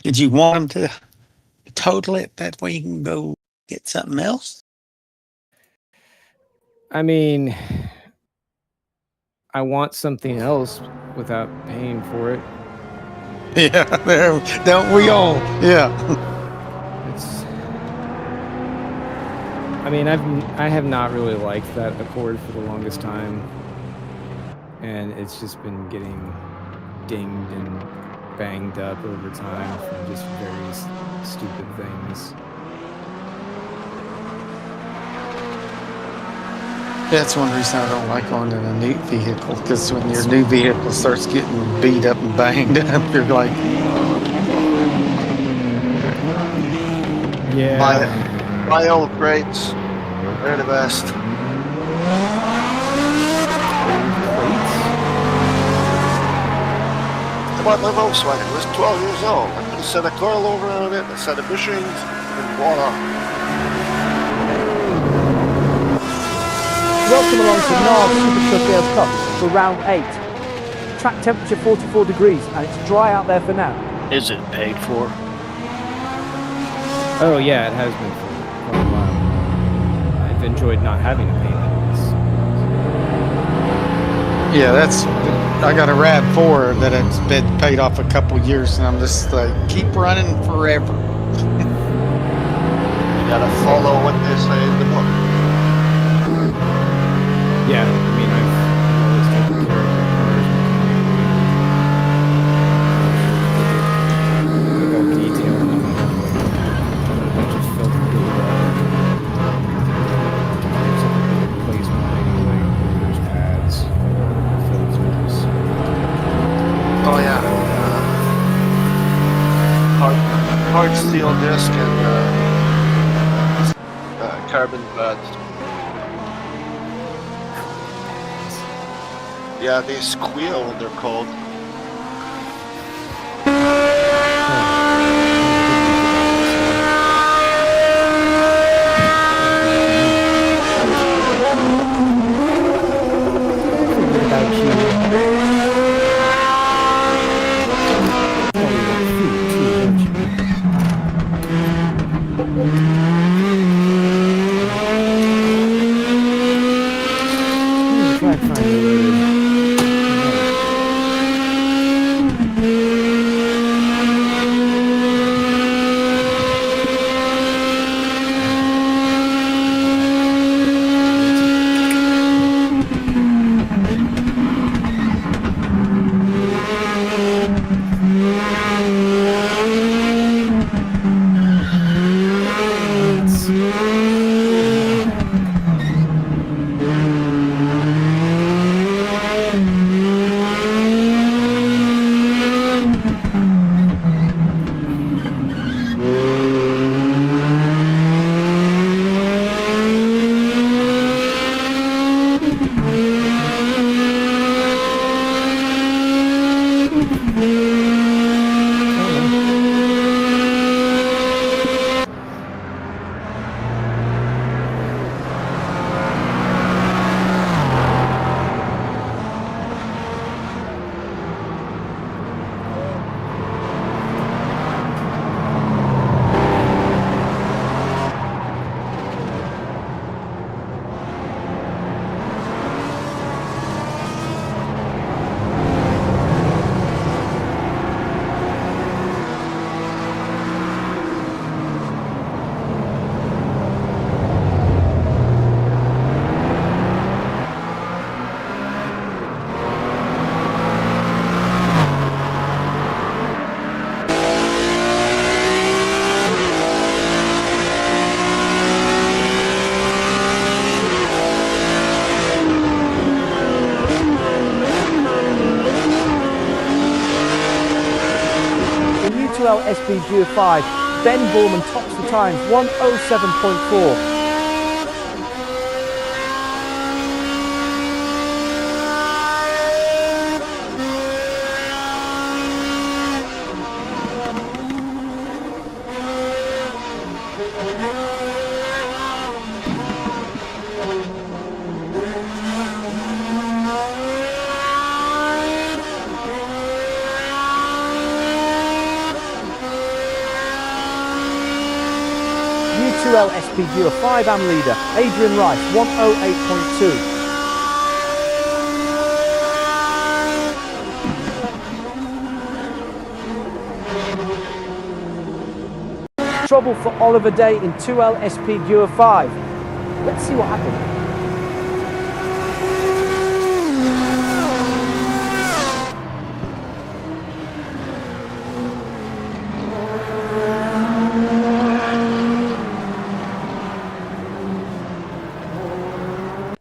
Did you want them to total it? That way you can go get something else? I mean, I want something else without paying for it. Yeah, there, don't we all? Yeah. It's. I mean, I have not really liked that Accord for the longest time, and it's just been getting dinged and banged up over time from just various stupid things. That's one reason I don't like owning a new vehicle, because when your new vehicle starts getting beat up and banged up, you're like, yeah. My old crates, they're the best. I bought my Volkswagen. It was 12 years old. I put a set of coilover on it, a set of bushings, and voila. Welcome along to NARS Super Truck Girls Cup for round 8. Track temperature 44 degrees and it's dry out there for now. Is it paid for? Oh yeah, it has been for quite a while. I've enjoyed not having to pay this. yeah, I got a RAV4 that it's been paid off a couple years, and I'm just like, keep running forever. You gotta follow what they say in the book. Yeah, I mean, I've always taken care of all detail on them. A bunch of filter buildup. Replacement anyway. There's pads, filters. Oh yeah. Hard steel disc and carbon pads. Yeah, they squeal when they're cold. SPGO5, Ben Borman tops the times, 1:07.4. 2L SP Gear 5 AM leader, Adrian Rice, 108.2. Trouble for Oliver Day in 2L SP Gear 5. Let's see what happens.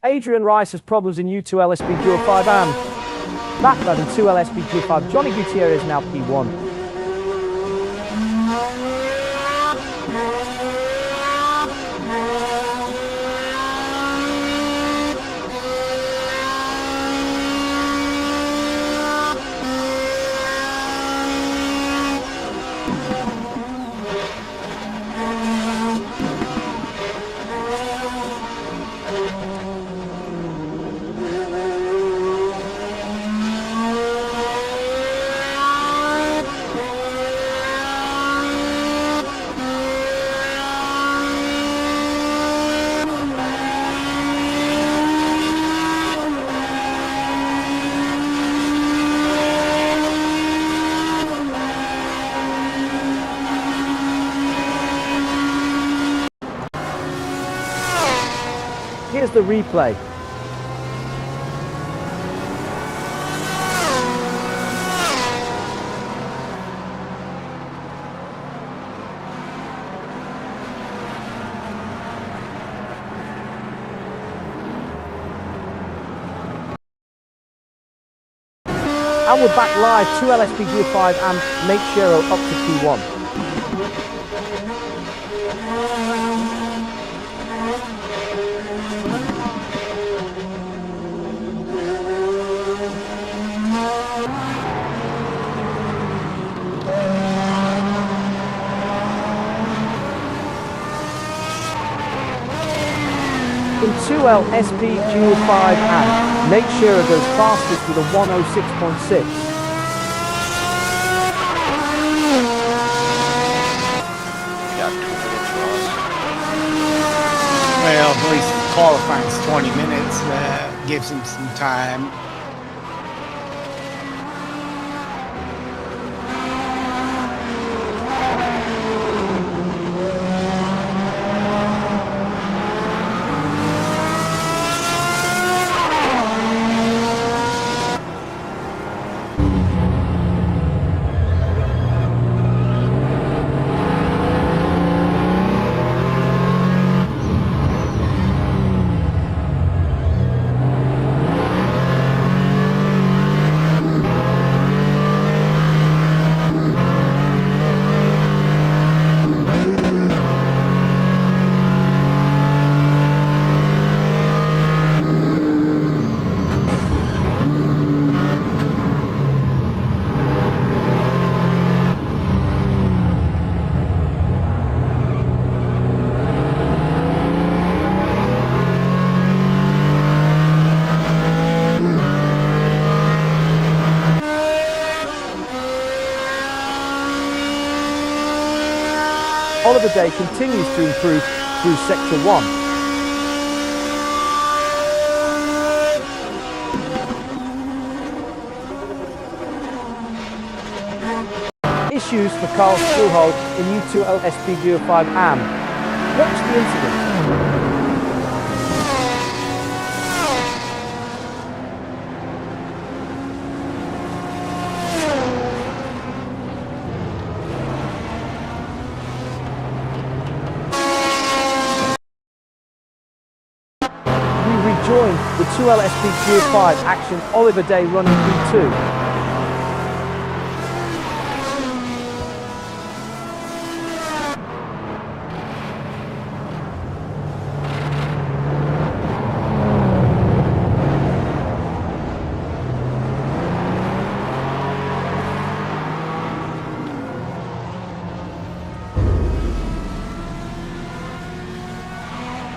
Adrian Rice has problems in U2L SP Gear 5 AM. Backlad in 2L SP Gear 5. Johnny Gutierrez now P1. Here's the replay. And we're back live, 2L SP Gear 5 and Nate Shero up to P1. In 2L SP Dual 5 and Nate Shearer goes fastest with a 106.6. Got 2 minutes, Ross. Well, at least qualifying's 20 minutes. Gives him some time. Oliver Day continues to improve through Sector 1. Issues for Carl Stuhlholm in U2L SP Gear 5 AM. Watch the incident. Join the 2L SP Gear 5 action. Oliver Day running P2.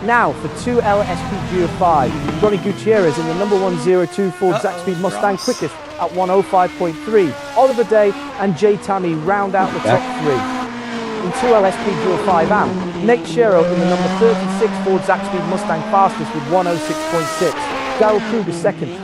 Now for 2L SP Gear 5, Johnny Gutierrez in the number 102 Ford Zaxby's Mustang quickest at 105.3. Oliver Day and Jay Tammy round out the top three. in 2LSP Dual 5AM. Nate Shero in the number 36 Ford Zaxby's Mustang fastest with 106.6. Darrell Kruger second.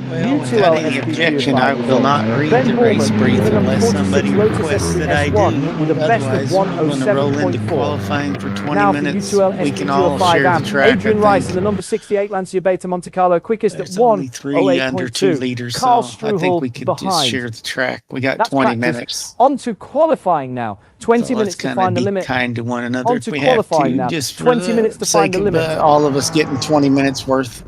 Well, without any objection, I will not read the race brief unless somebody requests that I do. With a best of Otherwise, we're going to roll into 107.4. qualifying for 20 Now for minutes. U2L We can all SP05 share the AM. track, Adrian I Rice in think. the number 68 Lancia Beta Monte Carlo quickest There's at only 3 under 2 1:08.2. liters, Carl so I think we Struhel could behind. just share the track. We got That's 20 practice. minutes. On to qualifying now. 20 So minutes let's to kind find of the be limit. kind to one another On if to we have qualifying to, now. just for 20 the minutes to sake find the of limit. all of us getting 20 minutes worth.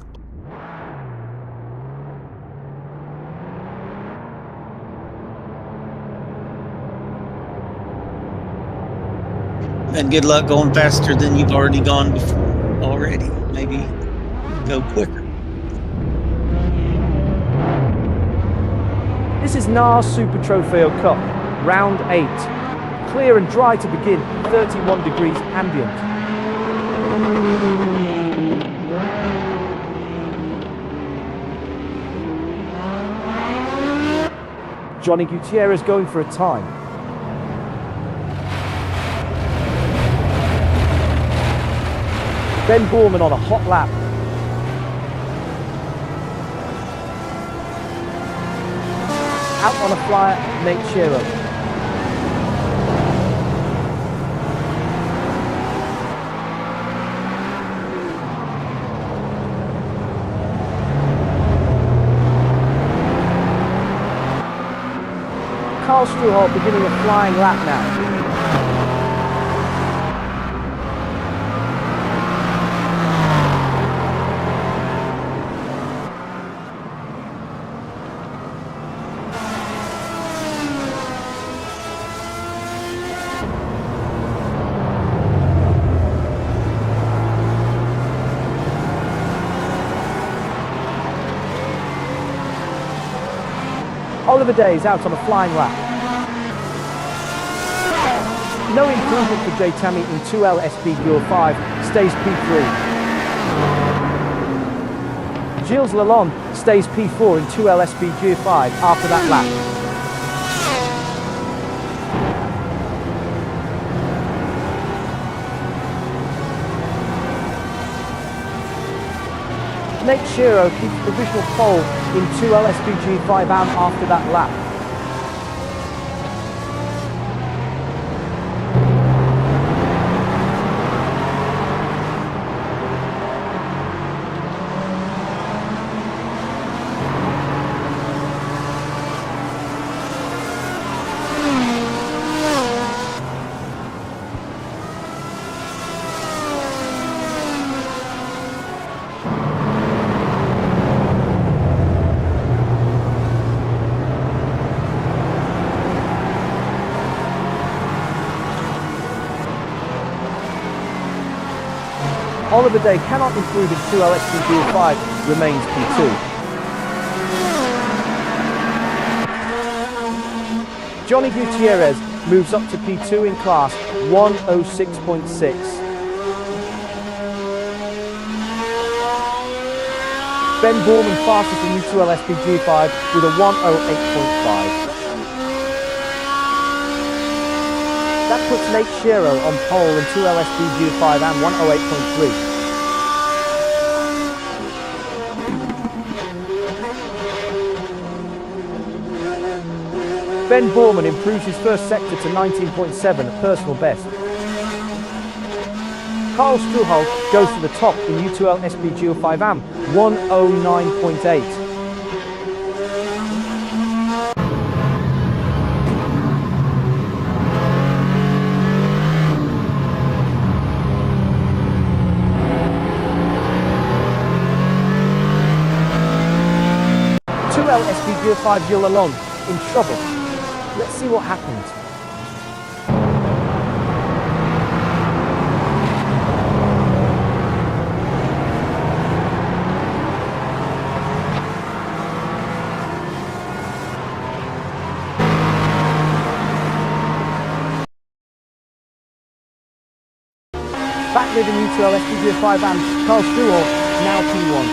And good luck going faster than you've already gone before already. Maybe go quicker. This is NARS Super Trofeo Cup, round 8. Clear and dry to begin, 31 degrees ambient. Johnny Gutierrez going for a time. Ben Borman on a hot lap. Out on a flyer, Nate Shero. Carl Struhel beginning a flying lap now. Oliver Day is out on a flying lap. No improvement for Jay Tammy in 2L SB Dual 5, stays P3. Gilles Lalonde stays P4 in 2L SB Dual 5 after that lap. Nate Shero keeps provisional pole in 2L SPG 5AM after that lap. Oliver Day cannot improve in 2L SPG 5, remains P2. Johnny Gutierrez moves up to P2 in class, 106.6. Ben Borman fastest in U2L SPG 5 with a 108.5. That puts Nate Shero on pole in 2L SPG 5 and 108.3. Ben Borman improves his first sector to 19.7, a personal best. Carl Struhel goes to the top in U2L SPG 5AM, 109.8. SPG 5 Gilles Lalonde in trouble. Let's see what happens. Back mid in U2L SPG 5 and Carl Struhel, now P1.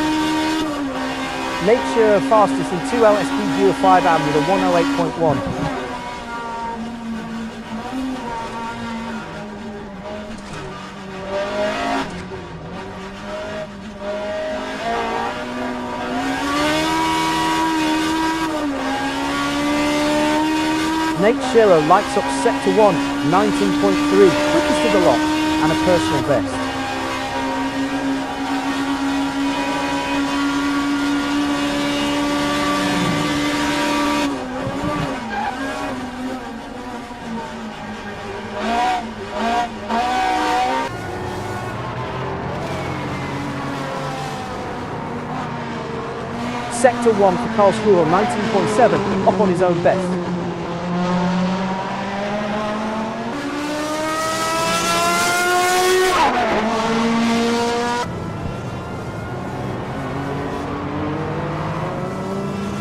Nate Shero fastest in 2L SPG 5 AM with a 108.1. Nate Shiro lights up Sector 1, 19.3, quickest of the lot, and a personal best. Sector 1 for Karl Struhl, 19.7, up on his own best.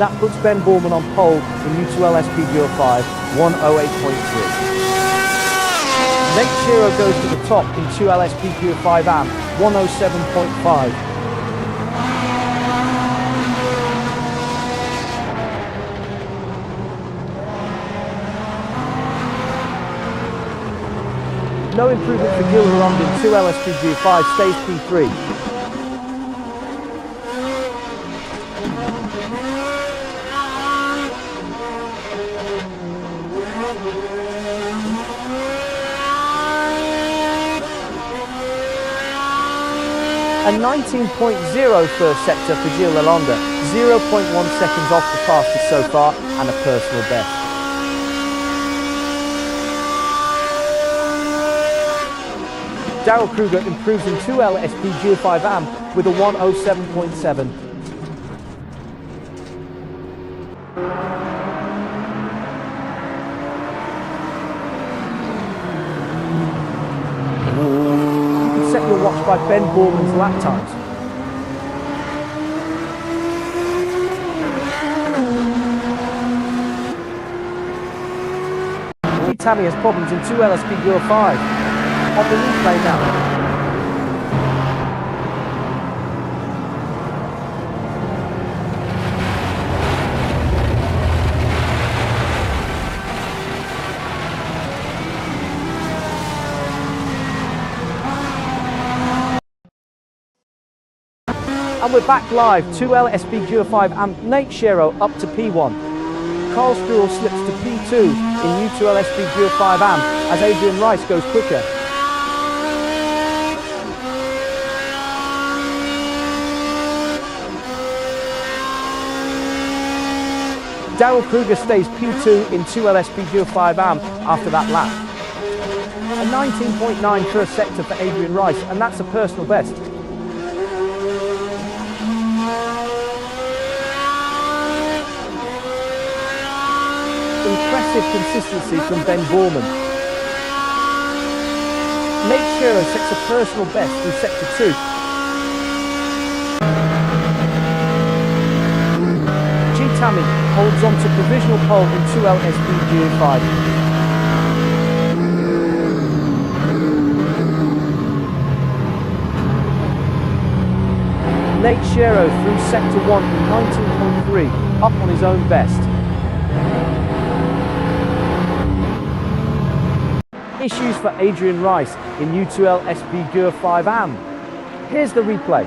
That puts Ben Borman on pole in U2L SP05, 108.3. Nate Shiro goes to the top in 2L SP05 AM, 107.5. No improvement for Gil Rond in 2L SP05, stays P3. A 19.0 first sector for Gilles Lalonde, 0.1 seconds off the fastest so far, and a personal best. Daryl Kruger improves in 2L SP05 AM with a 107.7. Set your watch by Ben Borman's lap times. Tammy has problems in 2L SP05. On the replay now. And we're back live, 2L SP05 and Nate Shiro up to P1. Karl Struhl slips to P2 in U2L SP05 AM as Adrian Rice goes quicker. Daryl Kruger stays P2 in 2L SP05 AM after that lap. A 19.9 first sector for Adrian Rice, and that's a personal best. Impressive consistency from Ben Borman. Nate Shiro sets a personal best in Sector 2. G. Tammy holds on to provisional pole in 2L SP05. Nate Shiro through Sector 1 in 19.3, up on his own best. Issues for Adrian Rice in U2L SP05 AM. Here's the replay.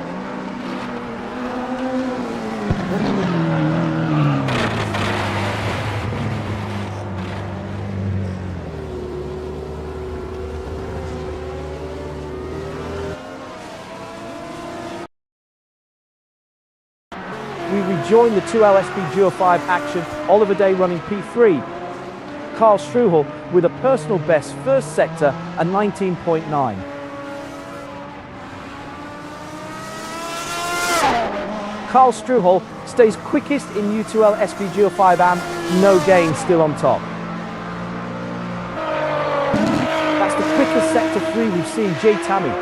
We rejoin the 2L SP05 action, Oliver Day running P3. Karl Struhl with a personal best first sector, a 19.9. Karl Struhl stays quickest in U2L SP05 AM, no gain, still on top. That's the quickest sector 3 we've seen J. Tammy.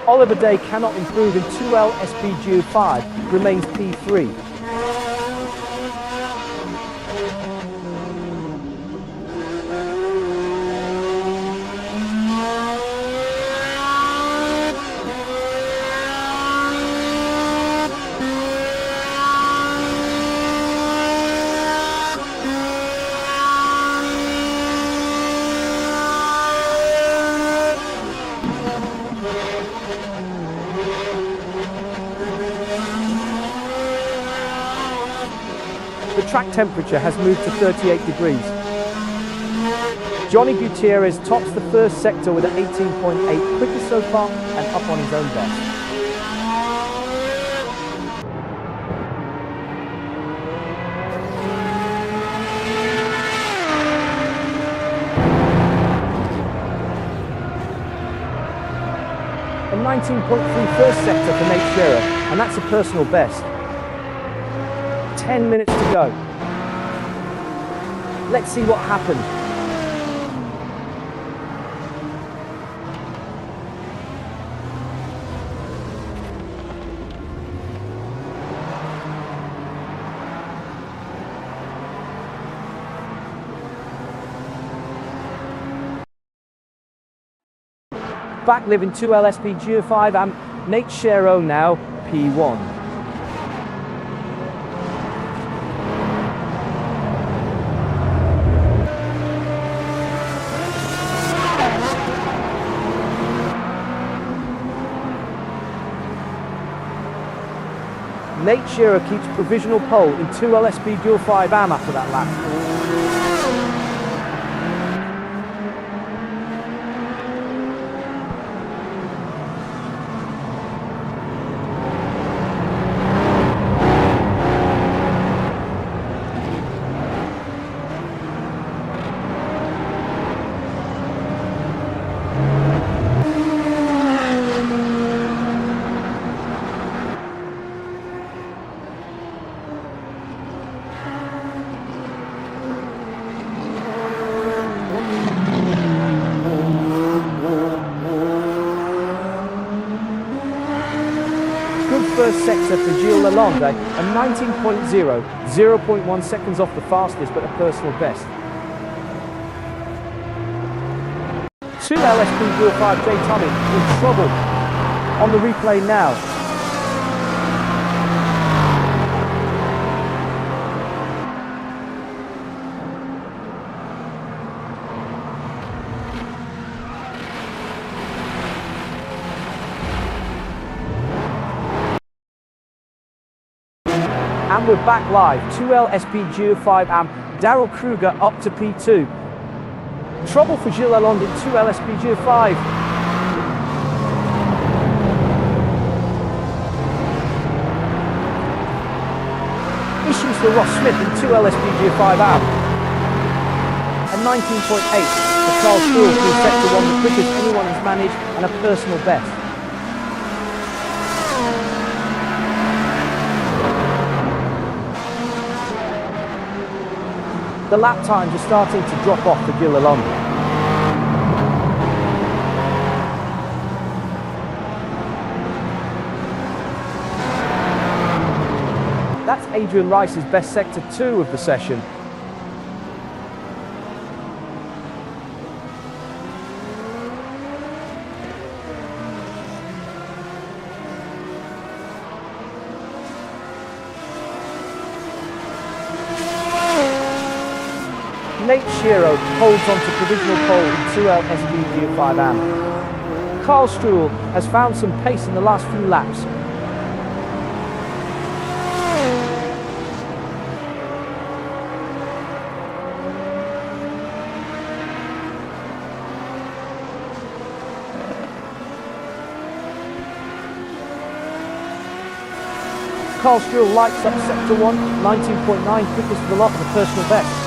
Oliver Day cannot improve in 2L SPGO5, remains P3. the track temperature has moved to 38 degrees. Johnny Gutierrez tops the first sector with an 18.8, quickest so far and up on his own best. A 19.3 first sector for Nate Shearer, and that's a personal best. 10 minutes to go. Let's see what happened. Back living 2LSP Geo5 and Nate Shearer now P1. Nate Shearer keeps provisional pole in 2LSP Geo5 AM after that lap. First sector for Gilles Lalonde, a 19.0, 0.1 seconds off the fastest but a personal best. 2LSP Geo5 J Tommy in trouble. On the replay now. And we're back live, 2LSP Geo5 AM, Daryl Kruger up to P2. Trouble for Gilles Lalonde in 2LSP Geo5. Issues for Ross Smith in 2LSP Geo5 AM. A 19.8 for Charles Froome through sector 1, the quickest anyone has managed and a personal best. The lap times are starting to drop off for Gilles Lalonde. That's Adrian Rice's best sector 2 of the session. Nate Shearer holds on to provisional pole in 2LSP Geo5 AM. Karl Struhl has found some pace in the last few laps. Karl Struhl lights up sector 1, 19.9, quickest of the lot, with a personal best.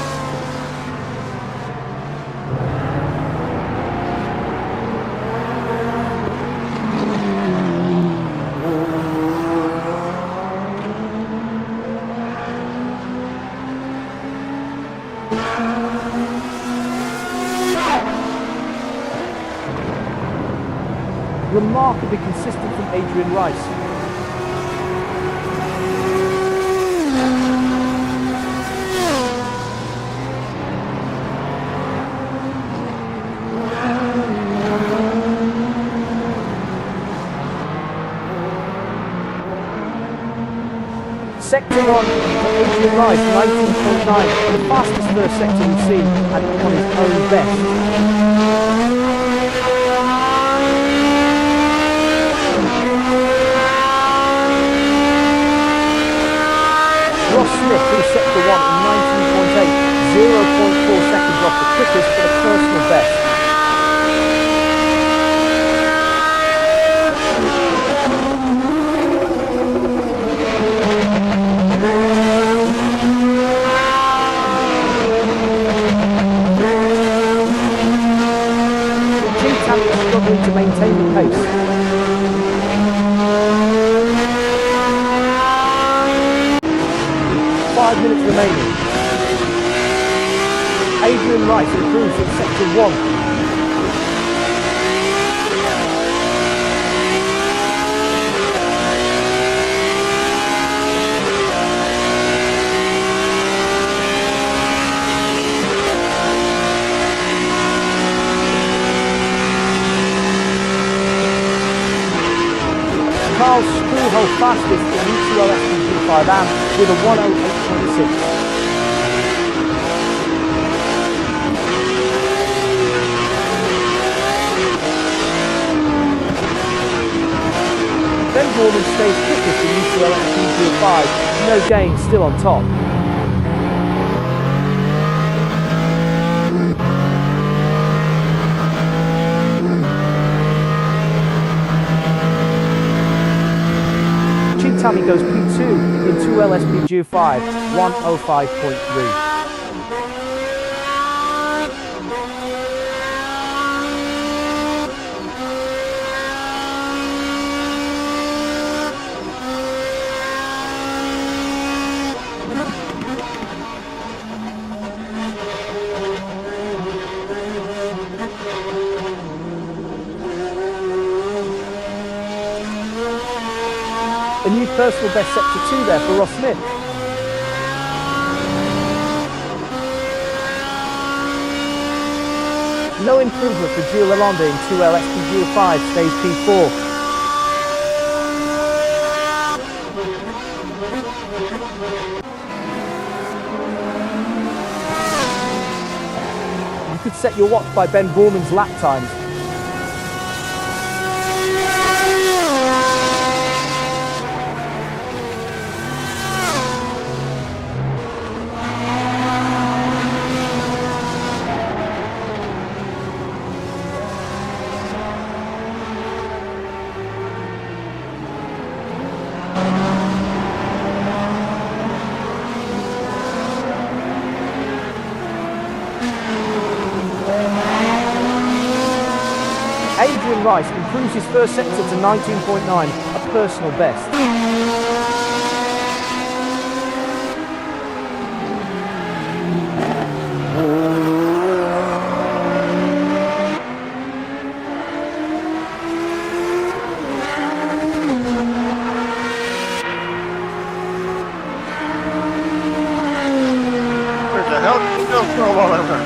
Remarkably consistent from Adrian Rice. Sector 1 for Adrian Rice, 19.9, the fastest first sector we've seen, and on his own best. Ross Smith, who sector 1 in 19.8, 0.4 seconds off the quickest but a personal best. Tammy is struggling to maintain the pace. Five minutes remaining. Adrian Rice improves in sector 1. Carl Struhel fastest in UCL SPG5 AM with a 1:08.6. Ben Gordon stays quickest in UCL SPG5, no gain, still on top. Tammy goes P2 in 2LSPG5, 1:05.3. A new personal best sector 2 there for Ross Smith. No improvement for Gilles Lalonde in 2LSPG5, stays P4. You could set your watch by Ben Borman's lap times. Adrian Rice improves his first sector to 19.9, a personal best. Where the hell did you go for a while ever?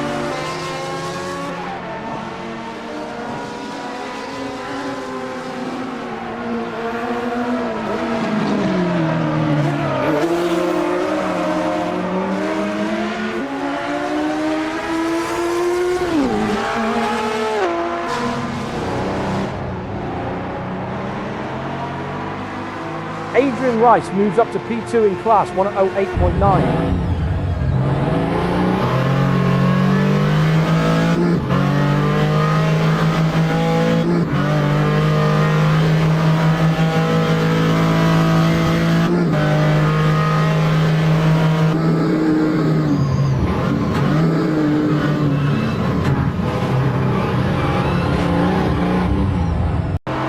Adrian Rice moves up to P2 in class, 1:08.9.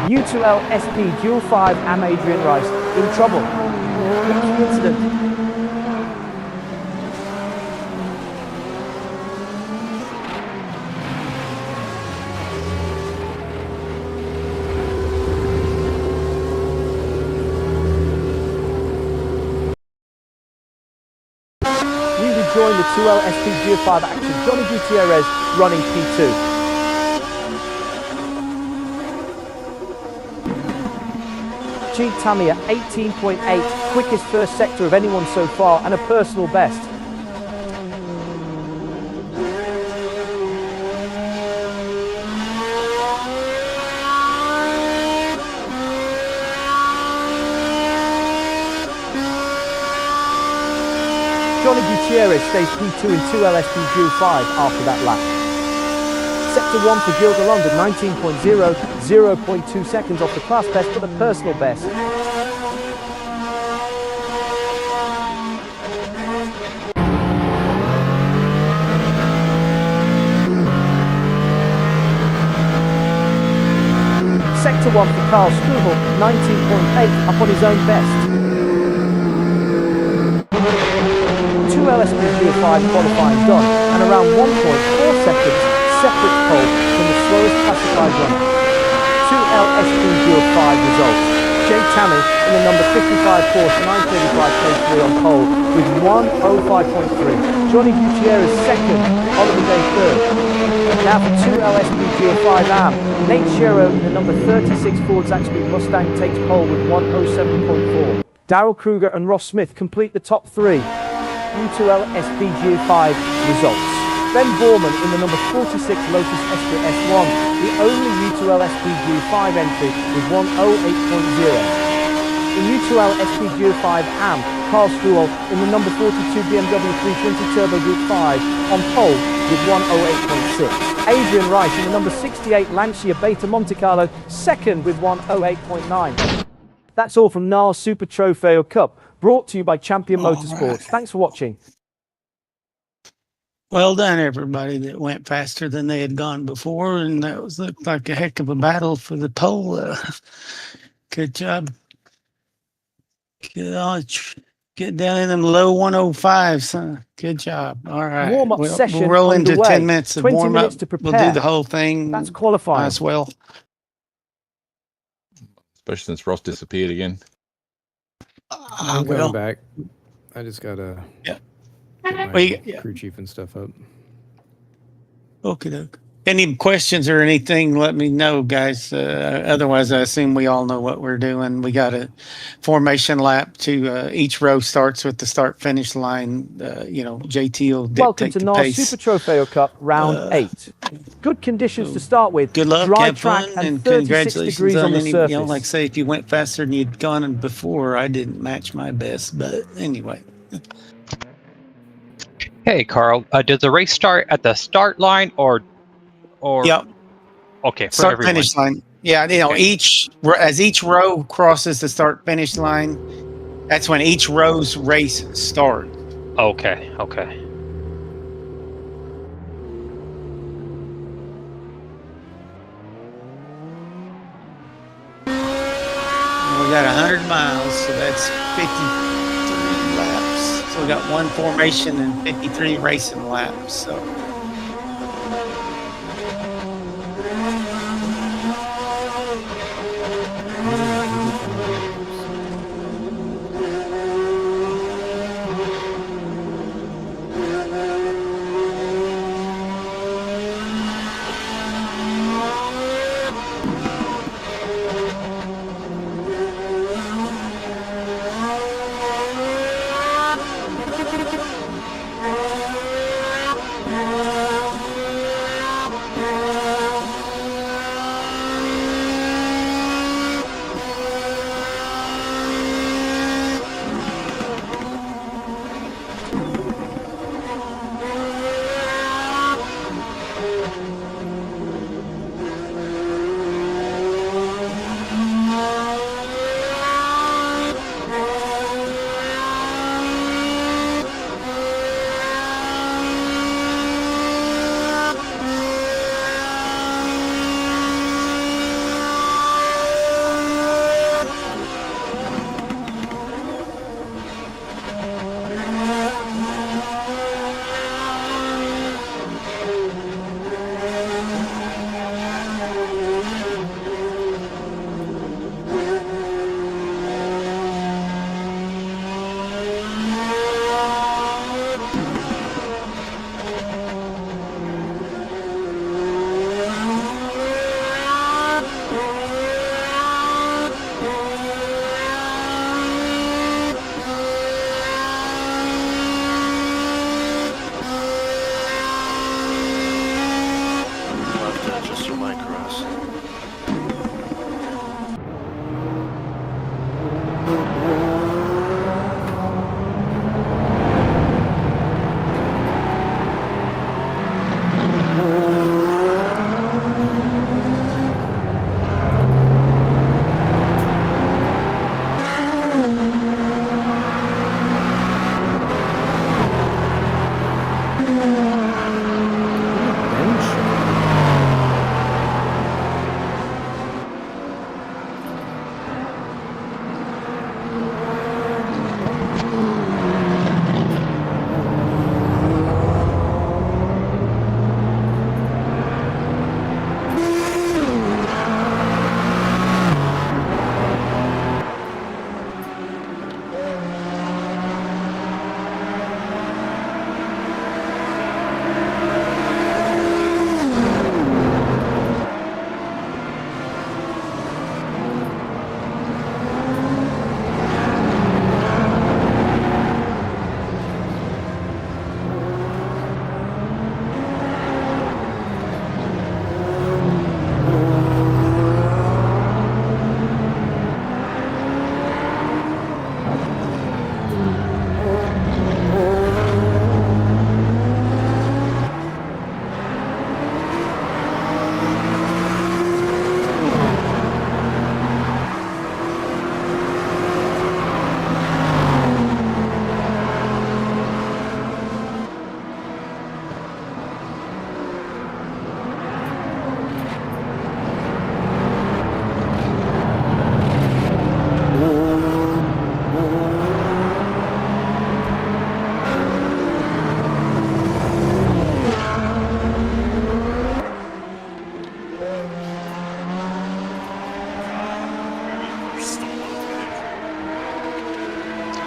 U2L SP Dual 5 AM Adrian Rice in trouble. What's the incident? We rejoin the 2L SP Dual 5 action. Johnny Gutierrez running P2. G Tamiya 18.8, quickest first sector of anyone so far and a personal best. Johnny Gutierrez stays P2 in 2LSP Q5 after that lap. Sector 1 for Gilda London, 19.0, 0.2 seconds off the class best, but the personal best. Sector 1 for Carl Struble, 19.8, up on his own best. 2 LSP Q5 qualifying done, and around 1.4 seconds separate pole from the slowest classified runner. 2 LSP Q5 results. Jay Tammy in the number 55 Porsche 935 K3 on pole with 1:05.3. Johnny Gutierrez second, Oliver Day third. Now for 2 LSP Q5 AM, Nate Shero in the number 36 Ford Zaxby Mustang takes pole with 1:07.4. Darrell Kruger and Ross Smith complete the top three. U2L SPG5 results. Ben Borman in the number 46 Lotus Esprit S1, the only U2L SPG5 entry with 1:08.0. In U2L SPG5 AM, Carl Struhl in the number 42 BMW 320 Turbo Group 5 on pole with 1:08.6. Adrian Rice in the number 68 Lancia Beta Monte Carlo second with 1:08.9. That's all from NAR's Super Trofeo Cup, brought to you by Champion Motorsports. Thanks for watching. Well done, everybody that went faster than they had gone before, and that looked like a heck of a battle for the pole. Good job. Get down in them low 105s. Huh? Good job. All right. Warm-up session we'll roll into underway. 10 minutes of 20 warm-up. minutes to prepare. We'll do the whole thing. That's qualifying. As well. Especially since Ross disappeared again. I'm going back. I just gotta get my crew chief and stuff up. Okay. Any questions or anything, let me know, guys. Otherwise, I assume we all know what we're doing. We got a formation lap to each row starts with the start-finish line. JT will dictate Welcome to the NAR's pace. Super Trofeo Cup, round 8. Good conditions to start with. Good luck, Dry have track fun, and 36 congratulations degrees on the any, surface. like say, if you went faster than you'd gone before, I didn't match my best, but anyway. Hey, Carl, does the race start at the start line or? Yep. Okay, for Start everyone. finish line. Yeah, Okay. as each row crosses the start finish line, that's when each row's race starts. Okay. We got 100 miles, so that's 53 laps. So we got one formation and 53 racing laps. So.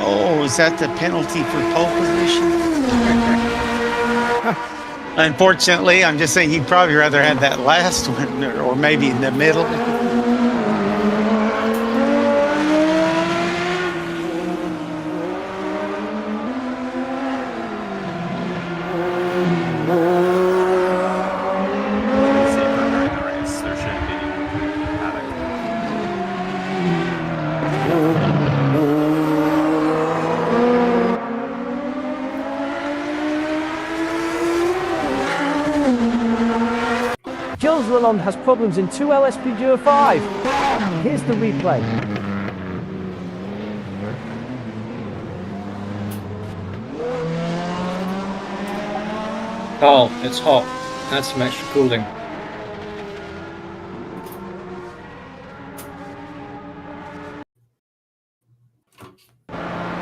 Oh, is that the penalty for pole position? Unfortunately, I'm just saying you'd probably rather have that last one or maybe in the middle. Jules Lalonde has problems in 2 LSP05. Here's the replay. Oh, it's hot. Add some extra cooling.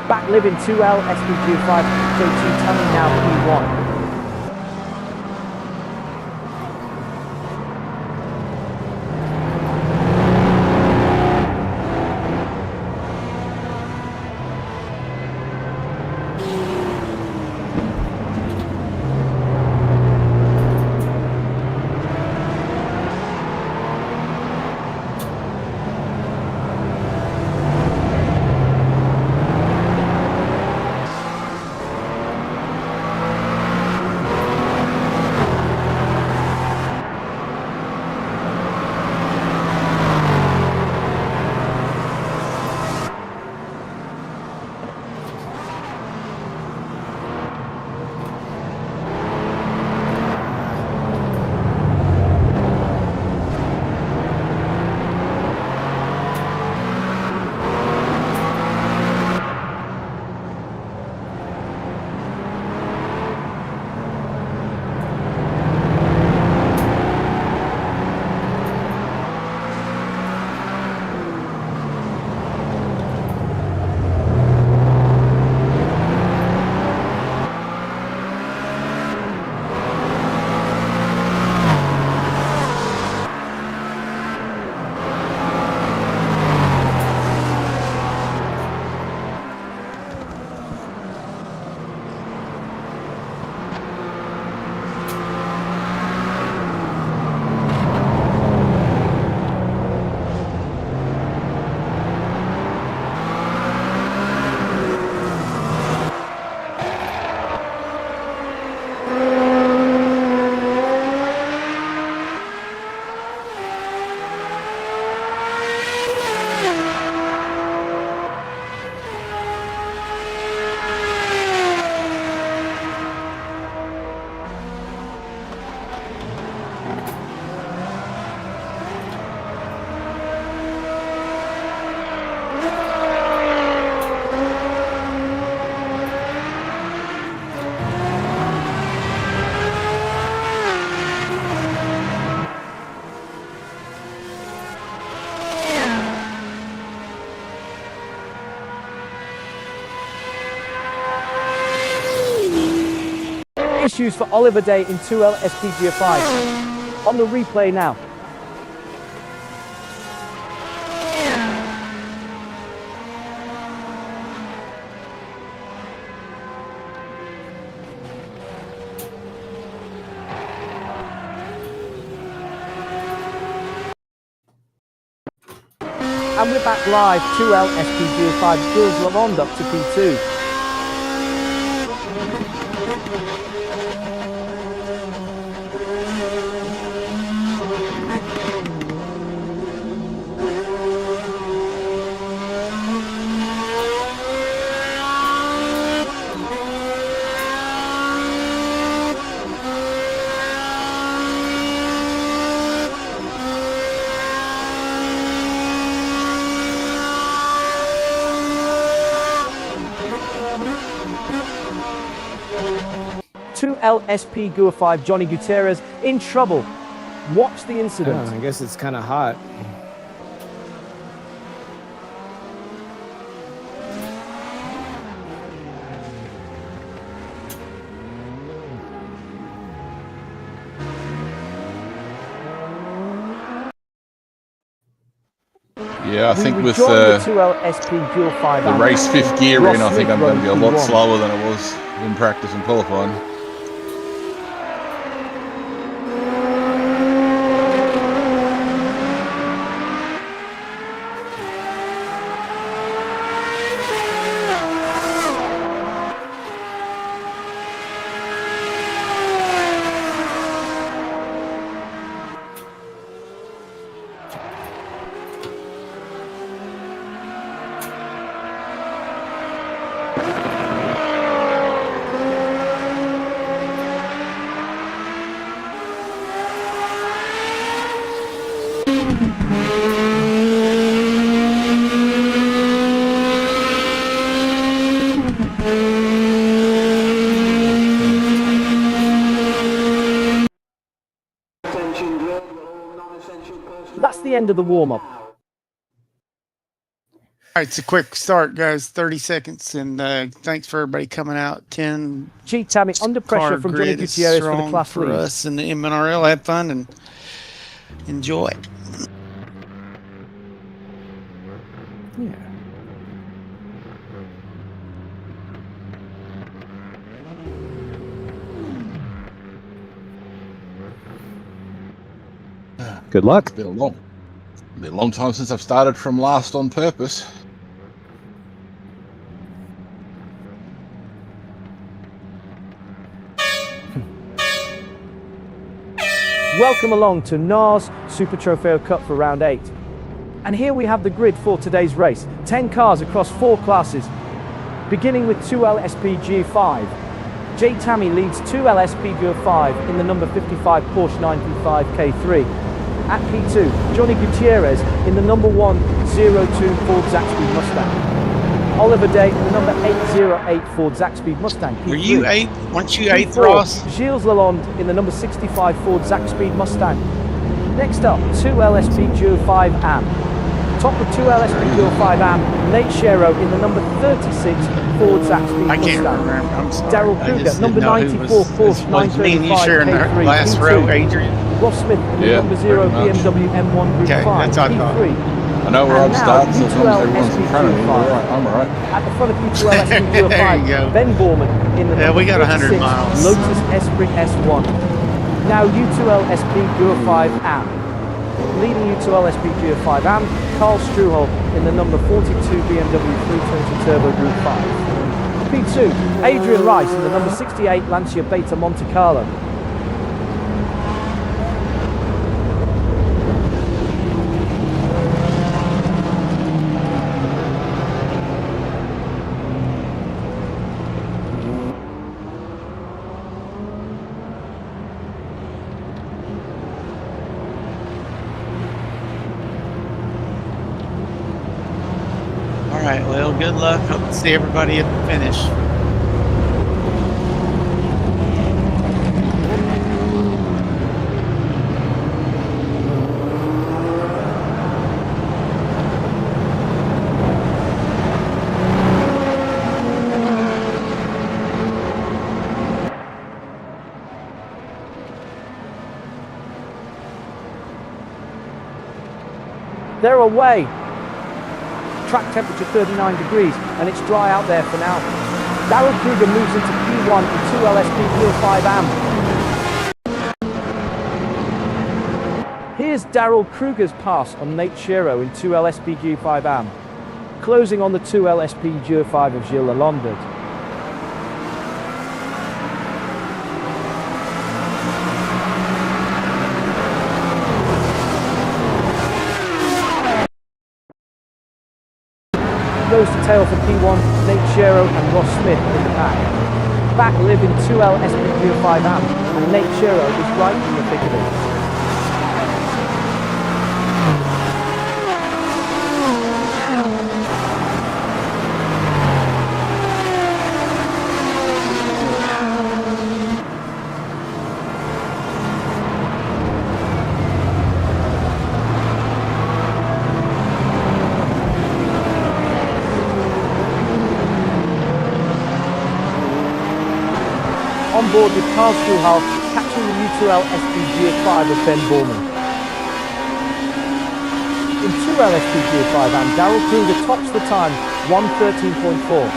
Back living 2L SPG5, JT Tunny now P1. issues for Oliver Day in 2L SPGA5. On the replay now. And we're back live, 2L SPGA5, Jules Lalonde up to P2. LSP GUA 5 Johnny Gutierrez in trouble. Watch the incident. I guess it's kind of hot. Yeah, I think with the 2LSP GUA 5 the race 5th gear in, I think I'm going to be a lot slower than I was in practice and qualifying. That's the end of the warm-up. All right, it's a quick start, guys. 30 seconds, and thanks for everybody coming out. 10. G Tammy under pressure from Johnny Gutierrez for the class lead. For us in the MNRL, have fun and enjoy. Yeah. Good luck. It's been a long time since I've started from last on purpose. Welcome along to NARS Super Trofeo Cup for round 8. And here we have the grid for today's race. 10 cars across 4 classes. Beginning with 2LSP G5. J Tammy leads 2LSP G5 in the number 55 Porsche 995 K3. At P2, Johnny Gutierrez in the number 102 Ford Zaxby Mustang. Oliver Day in the number 808 Ford Zaxby Mustang. P3. Were you 8? Weren't you 8th, P4, Ross? Gilles Lalonde in the number 65 Ford Zaxby Mustang. Next up, 2LSP Geo 5 AM. Top of 2LSP Geo 5 AM, Nate Shero in the number 36 Ford Zaxby Mustang. I can't remember. I'm sorry. Daryl Cougar, number 94 Porsche 935 sharing the K3. last P2. row, Adrian? Ross Smith in the number 0 BMW M1 Group 5. That's all I thought. P3. I know where I'm And now, starting, so as long as everyone's in U2L front of me, SP2 I'm alright. At the front of U2LSP Geo 5, There you go. Ben Borman in the number we got 100 36 miles. Lotus Esprit S1. Now U2LSP Geo 5 AM. Leading U2LSP Geo 5 AM, Carl Struhol in the number 42 BMW 320 Turbo Group 5. P2, Adrian Rice in the number 68 Lancia Beta Monte Carlo. All right, well, good luck. Hope to see everybody at the finish. They're away. Track temperature 39 degrees, and it's dry out there for now. Daryl Kruger moves into P1 in 2LSP 05 AM. Here's Daryl Kruger's pass on Nate Shiro in 2LSP 05 AM. Closing on the 2LSP 05 of Gilles Lalonde. Goes to tail for P1, Nate Shiro and Ross Smith in the pack. Back live in 2LSP 05 AM, and Nate Shiro is right in the thick of it. On board with Carl Stuhlhal, catching the U2L SPG 5 of Ben Borman. In 2L SPG 5 AM, Daryl Kruger tops the time, 1:13.4.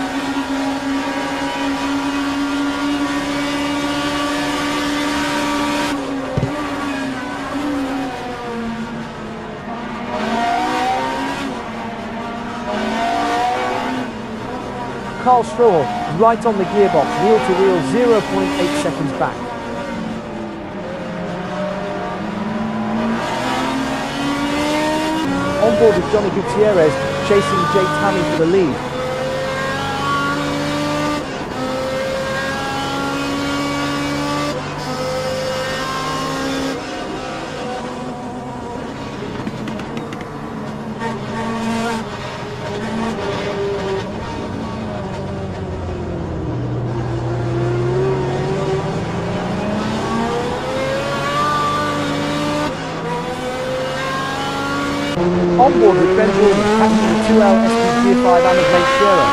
Carl Stroll, right on the gearbox, wheel to wheel, 0.8 seconds back. On board with Johnny Gutierrez, chasing Jay Tammy for the lead. On board with Ben Jordan, catching the 2L SPG 5 AM of Nate Shiro.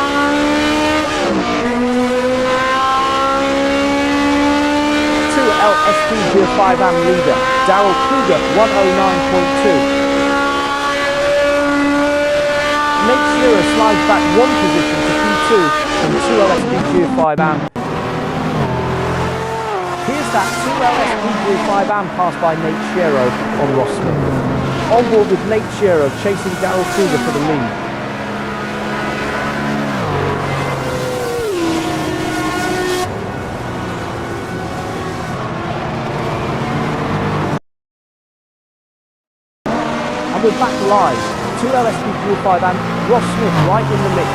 SPG 5 AM leader, Daryl Kruger, 109.2. Nate Shiro slides back one position to P2 from 2L SPG 5 AM. Here's that 2L SPG 5 AM pass by Nate Shiro on Ross Smith. On board with Nate Shiro chasing Daryl Kruger for the lead. And we're back live. 2L SPG 5 AM, Ross Smith right in the mix.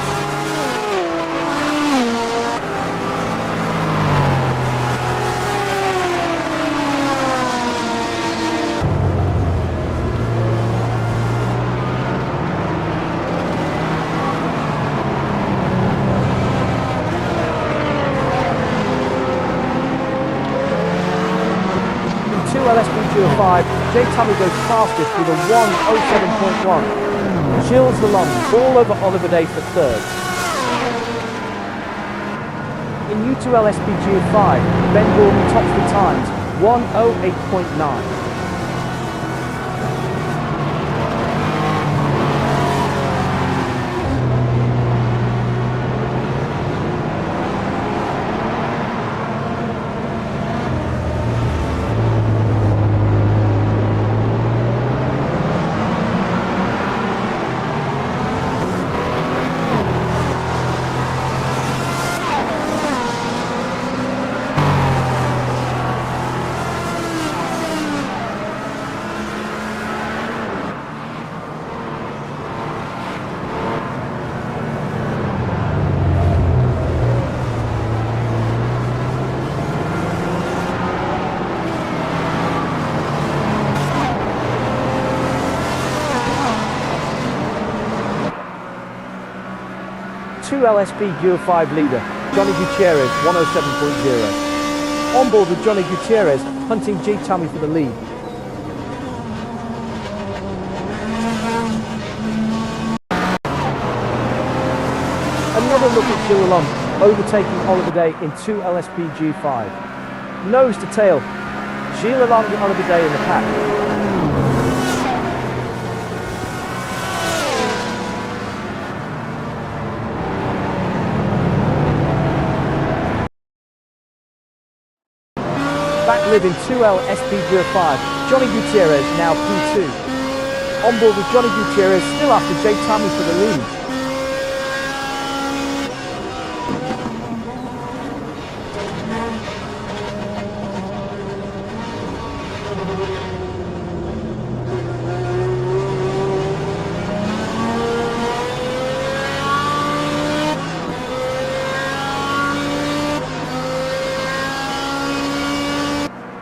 LSP 5, Jay Tummy goes fastest with a 1:07.1. Gilles Lalonde all over Oliver Day for third. In U2L SPG 5, Ben Borman tops the times, 1:08.9. LSP Gear 5 leader, Johnny Gutierrez, 1:07.0. On board with Johnny Gutierrez, hunting G. Tummy for the lead. Another look at Gilles Lalonde, overtaking Oliver Day in 2 LSP G5. Nose to tail, Gilles Lalonde and Oliver Day in the pack. back live in 2L SP05. Johnny Gutierrez now P2. On board with Johnny Gutierrez still after Jay Tammy for the lead.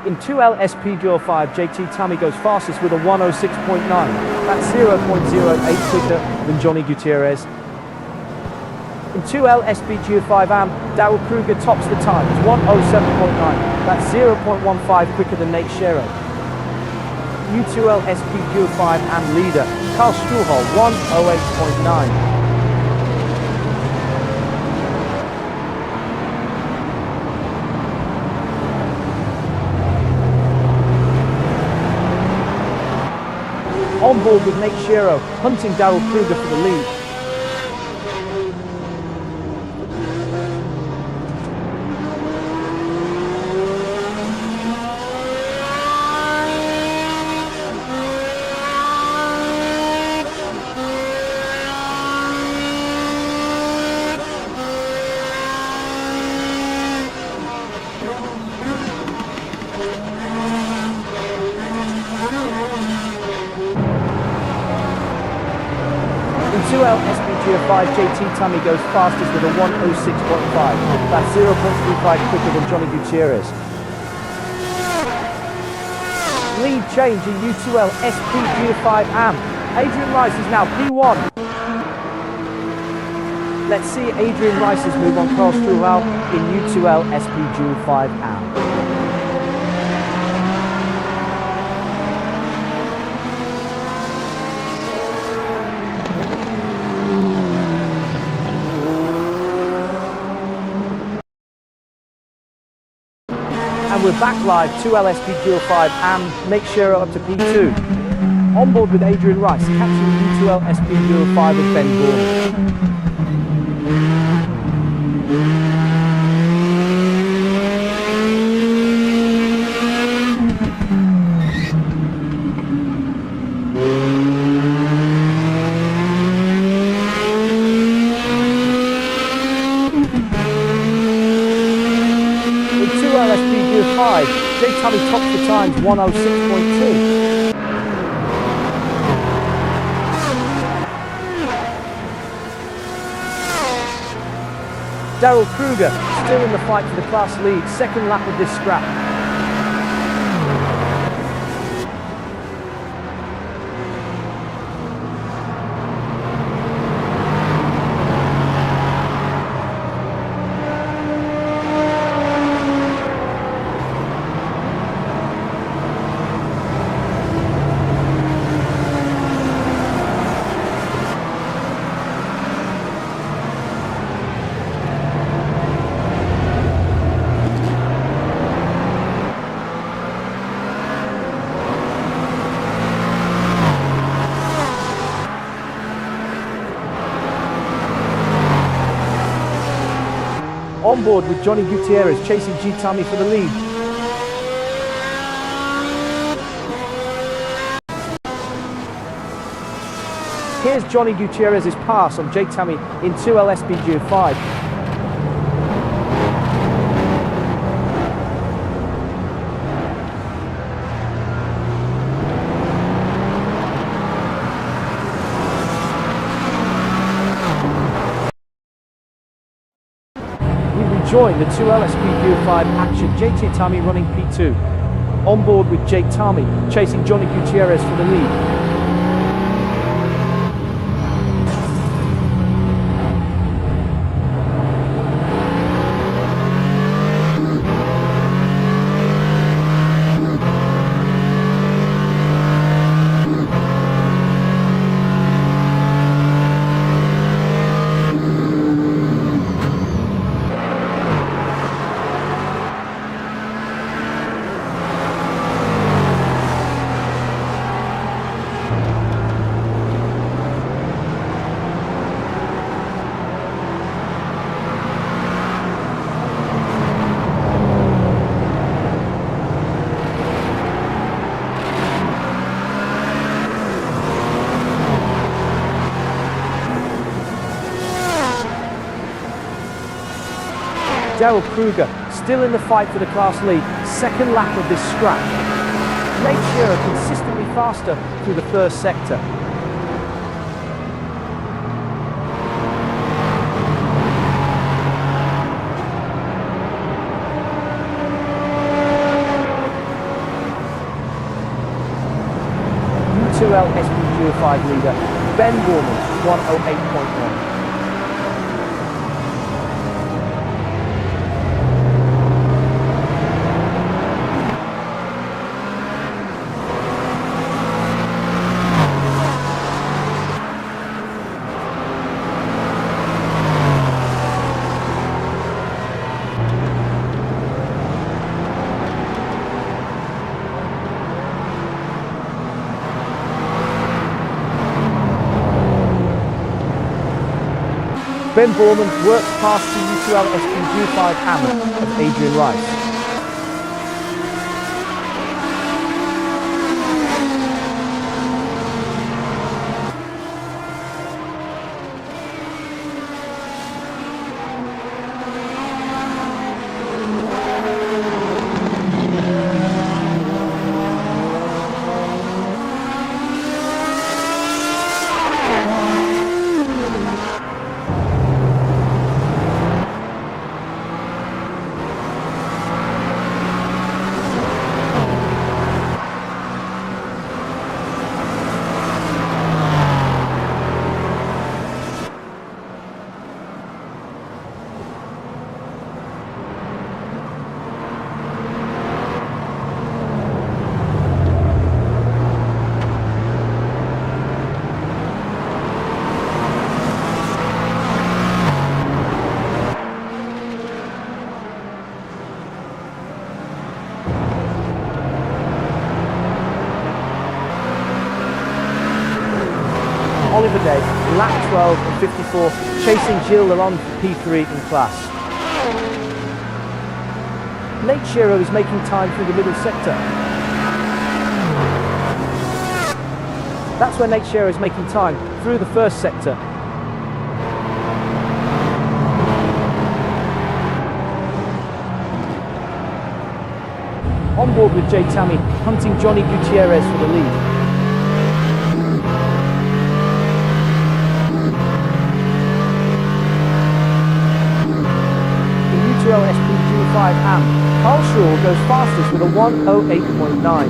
In 2L SP05, JT Tammy goes fastest with a 106.9. That's 0.08 quicker than Johnny Gutierrez. In 2L SP05 AM, Darrell Kruger tops the time, it's 107.9. That's 0.15 quicker than Nate Shero. U2L SP05 AM leader, Carl Struhol, 108.9. On board with Nate Shero, hunting Darrell Kruger for the lead. In 2L SPGO5, JT Tammy goes fastest with a 106.5. That's 0.35 quicker than Johnny Gutierrez. Lead change in U2L SPGO5 AM. Adrian Rice is now P1. Let's see Adrian Rice's move on Carl Struhal in U2L SPGO5 AM. And we're back live, 2L SP05 AM, Nate Shero up to P2. On board with Adrian Rice, catching U2L SP05 with Ben Bourne. Jay Tammy tops the times 106.2. Darrell Kruger still in the fight for the class lead, second lap of this scrap. On board with Johnny Gutierrez chasing G. Tammy for the lead. Here's Johnny Gutierrez's pass on J. Tammy in 2L SPGO5. Join the 2L SPGO5 action, JT Tammy running P2. On board with Jake Tammy, chasing Johnny Gutierrez for the lead. Daryl Kruger still in the fight for the class lead. Second lap of this scrap. Nate Shearer consistently faster through the first sector. U2L SP05 leader Ben Borman, 108.1. Ben Borman works past the U2L SP05 hammer of Adrian Rice. Oliver Day, lap 12 and 54, chasing Gilles Lalonde for P3 in class. Nate Shearer is making time through the middle sector. That's where Nate Shearer is making time through the first sector. On board with Jay Tammy, hunting Johnny Gutierrez for the lead. SP05 AM. Carl Shaw goes fastest with a 1:08.9.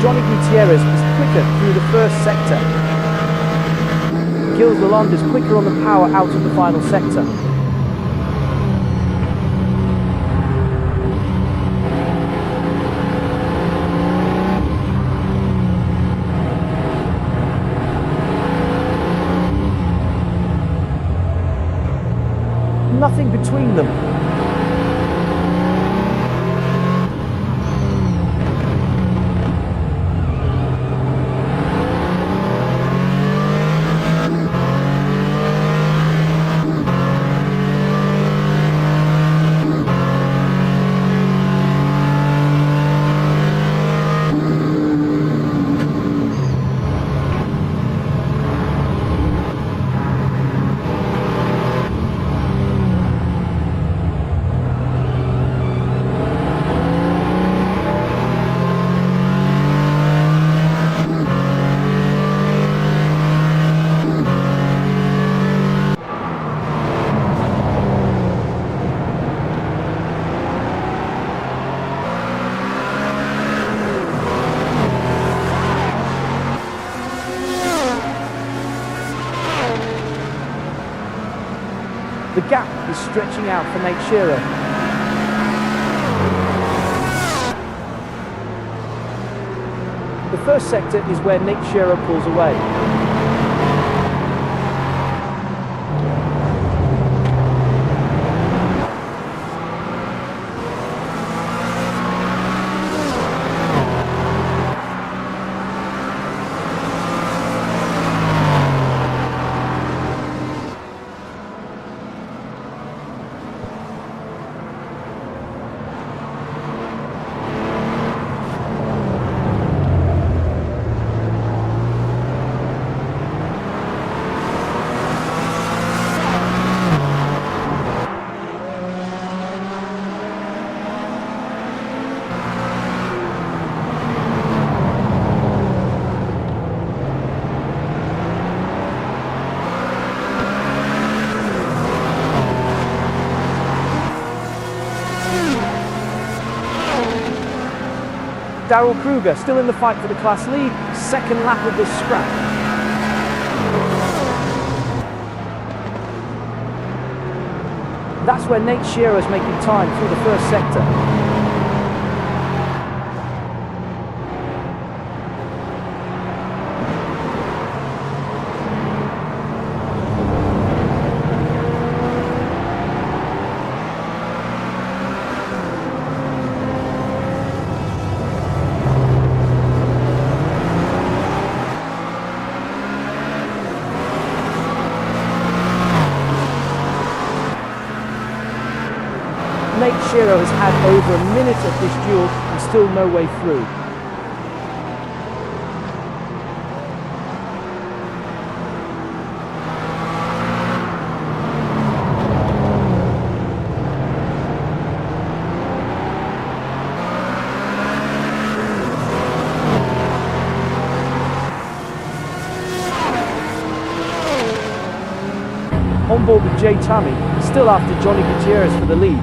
Johnny Gutierrez is quicker through the first sector. Gilles Lalonde is quicker on the power out of the final sector. Nothing between them. The gap is stretching out for Nate Shearer. The first sector is where Nate Shearer pulls away. Daryl Kruger still in the fight for the class lead. Second lap of this scrap. That's where Nate Shearer's making time through the first sector. Nate Shearer has had over a minute of this duel and still no way through. On board with Jay Tammy, still after Johnny Gutierrez for the lead.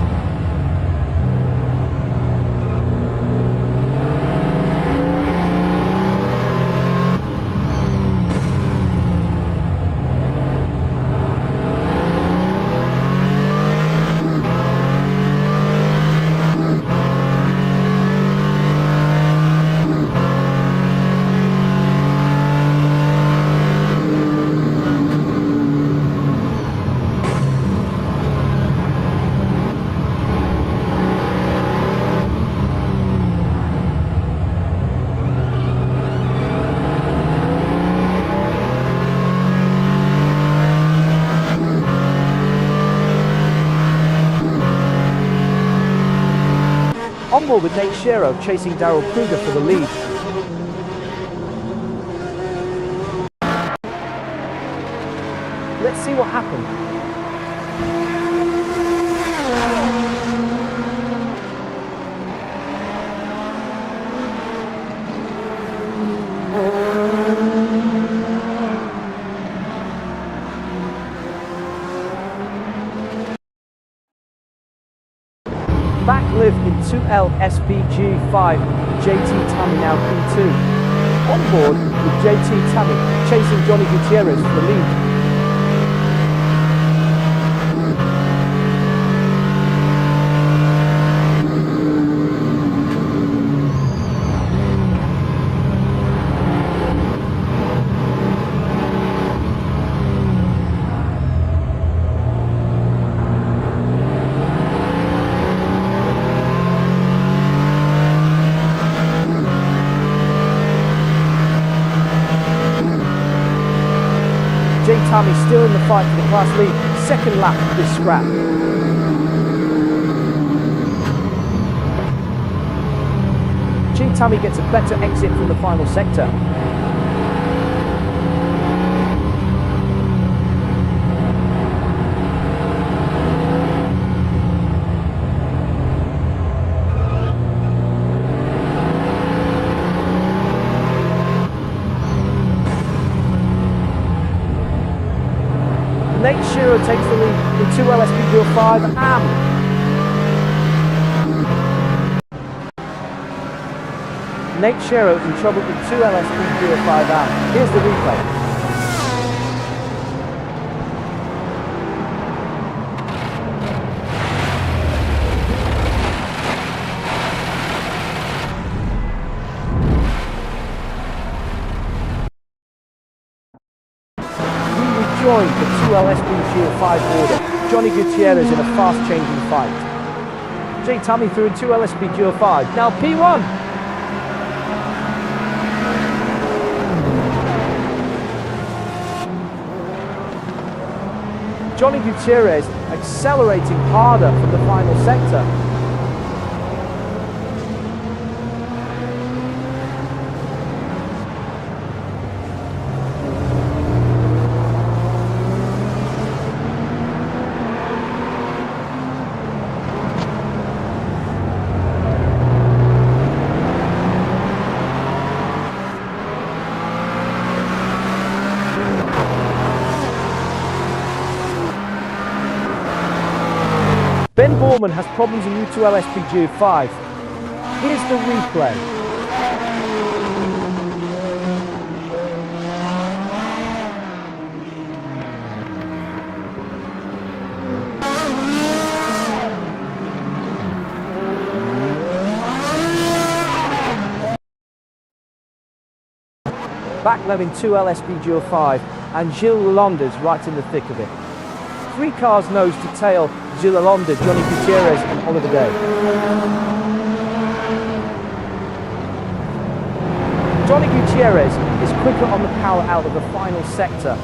On board with Nate Shearer chasing Daryl Kruger for the lead. Let's see what happened. Back live in 2L SPG5, JT Tammy now P2. On board with JT Tammy chasing Johnny Gutierrez for the lead. Jay Tammy still in the fight for the class lead, second lap of this scrap. Jay Tammy gets a better exit from the final sector. Nate Shearer takes the lead in 2L SPG5 and Nate Shearer in trouble in 2L SPG5 and here's the replay. Joined the 2L SPG5 order. Johnny Gutierrez in a fast-changing fight. Jay Tammy through in 2L SPG5. Now P1. Johnny Gutierrez accelerating harder from the final sector. Ben Borman has problems in U2L SPG5. Here's the replay. back low in 2L SPGO5, and Gilles Lalonde's right in the thick of it. 3 cars nose to tail Gilles Lalonde, Johnny Gutierrez and Oliver Day. Johnny Gutierrez is quicker on the power out of the final sector.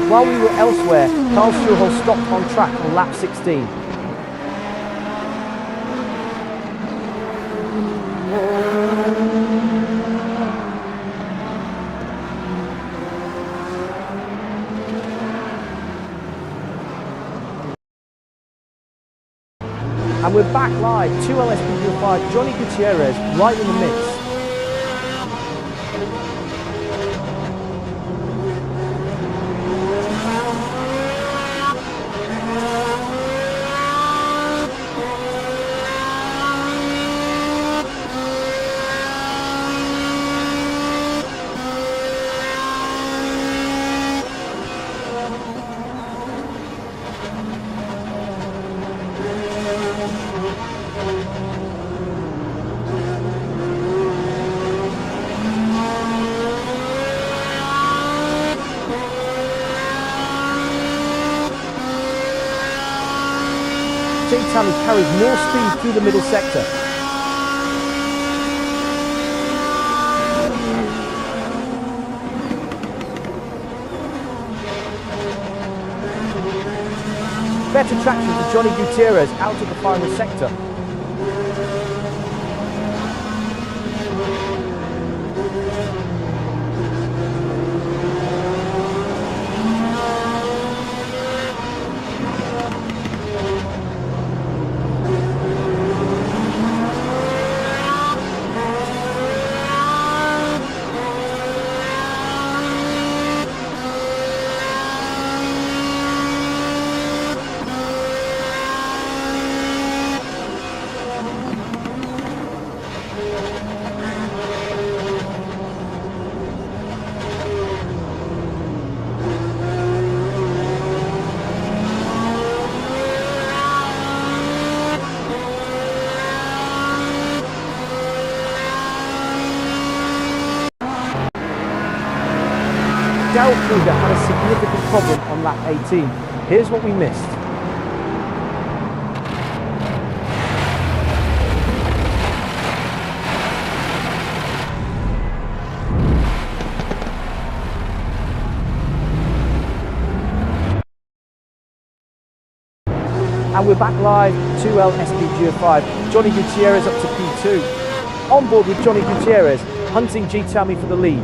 While we were elsewhere, Karl Struhel stopped on track on lap 16. And we're back live, 2L SPGO5, Johnny Gutierrez right in the mix. Tammy carries more speed through the middle sector. Better traction for Johnny Gutierrez out of the final sector. Daryl Kruger had a significant problem on lap 18. Here's what we missed. And we're back live, 2L SPGO5, Johnny Gutierrez up to P2. On board with Johnny Gutierrez, hunting G. Tammy for the lead.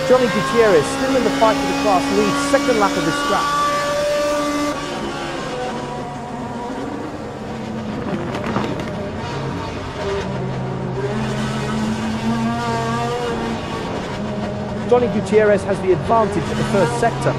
Johnny Gutierrez still in the fight for the class lead, second lap of the strap. Johnny Gutierrez has the advantage at the first sector.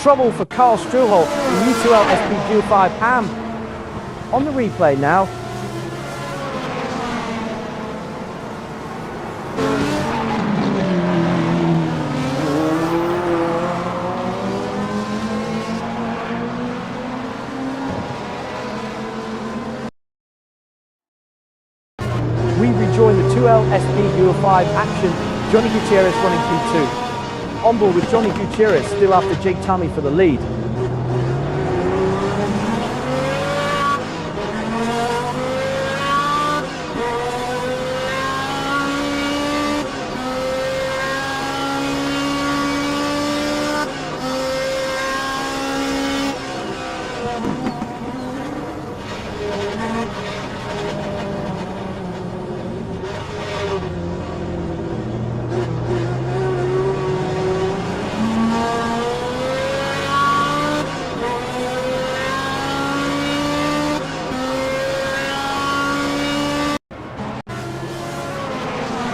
trouble for Carl Struhol in U2L SP05 AM. On the replay now. We rejoin the 2L SP05 action. Johnny Gutierrez running P2. On board with Johnny Gutierrez still after Jake Tammy for the lead.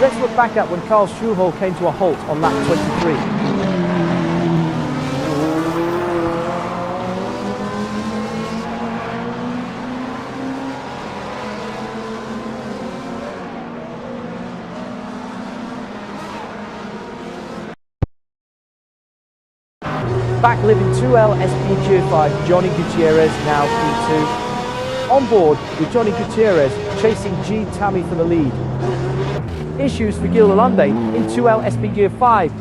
Let's look back at when Carl Struhol came to a halt on lap 23. Back living 2L SP05, Johnny Gutierrez now P2. On board with Johnny Gutierrez chasing G Tammy for the lead. Issues for Gil Lalonde in 2L SP Gear 5.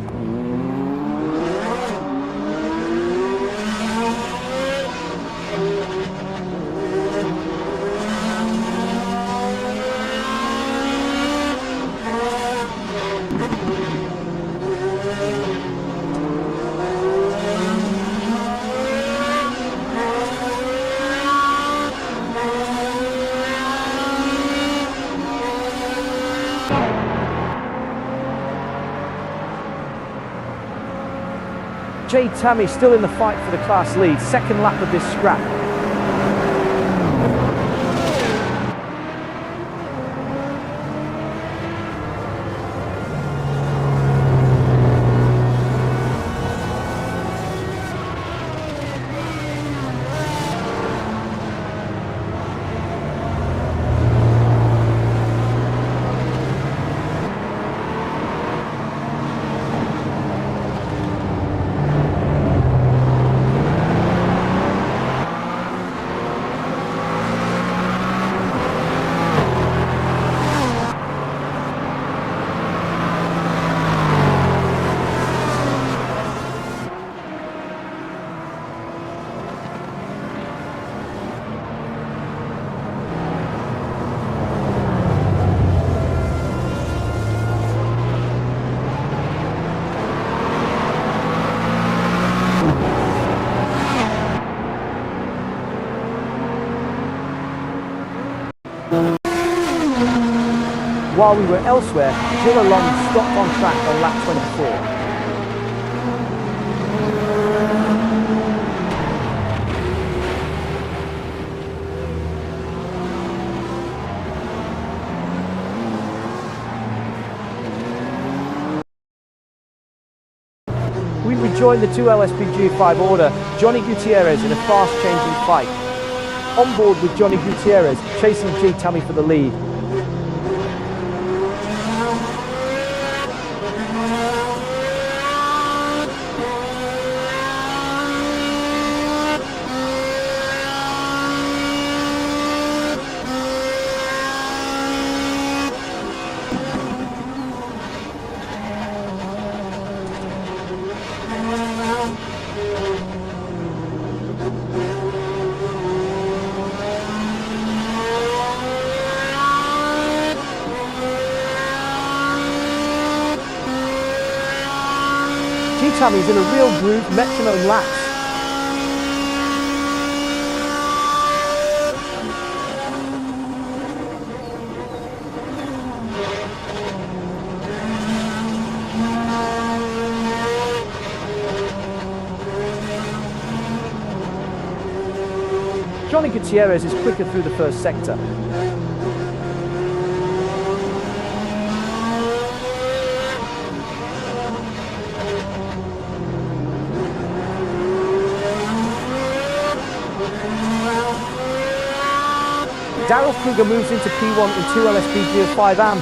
J Tammy still in the fight for the class lead, second lap of this scrap. While we were elsewhere, Jill Along stopped on track on lap 24. We rejoined the 2L SPG5 order, Johnny Gutierrez in a fast-changing fight. On board with Johnny Gutierrez, chasing G Tammy for the lead. Tammy's in a real groove, metronome laps. Johnny Gutierrez is quicker through the first sector. Daryl Kruger moves into P1 in 2 LSP 05 AM.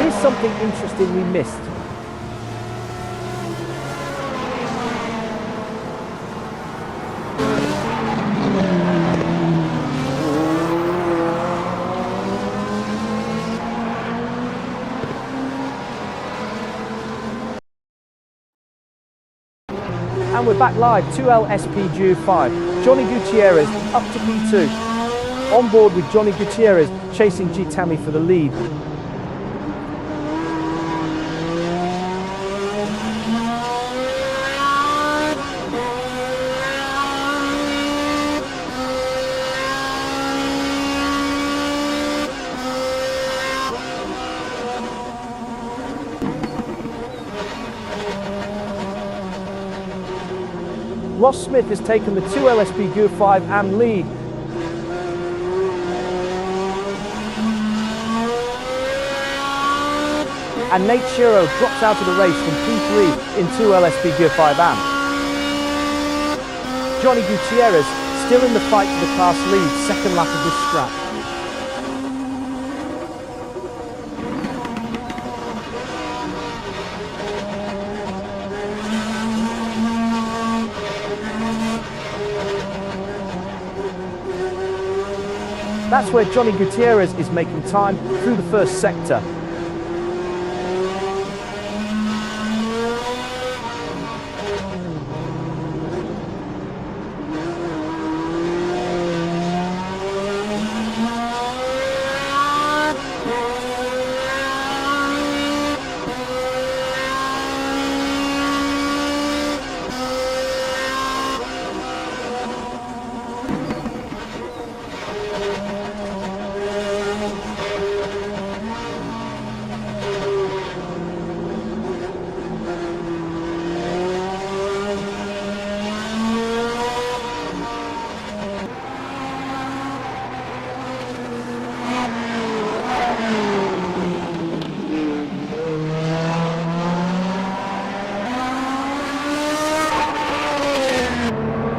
Here's something interesting we missed. And we're back live, 2L SP05. Johnny Gutierrez up to P2. On board with Johnny Gutierrez chasing G. Tammy for the lead. Ross Smith has taken the 2 LSP Gear 5 AM lead. And Nate Shiro drops out of the race from P3 in 2 LSP Gear 5 AM. Johnny Gutierrez still in the fight for the class lead, second lap of this scrap. That's where Johnny Gutierrez is making time through the first sector.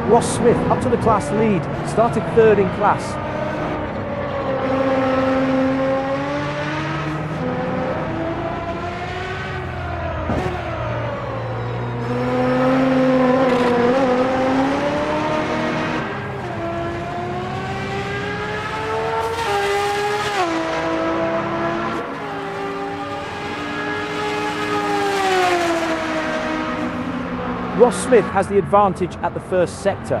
Ross Smith up to the class lead, started third in class. Ross Smith has the advantage at the first sector.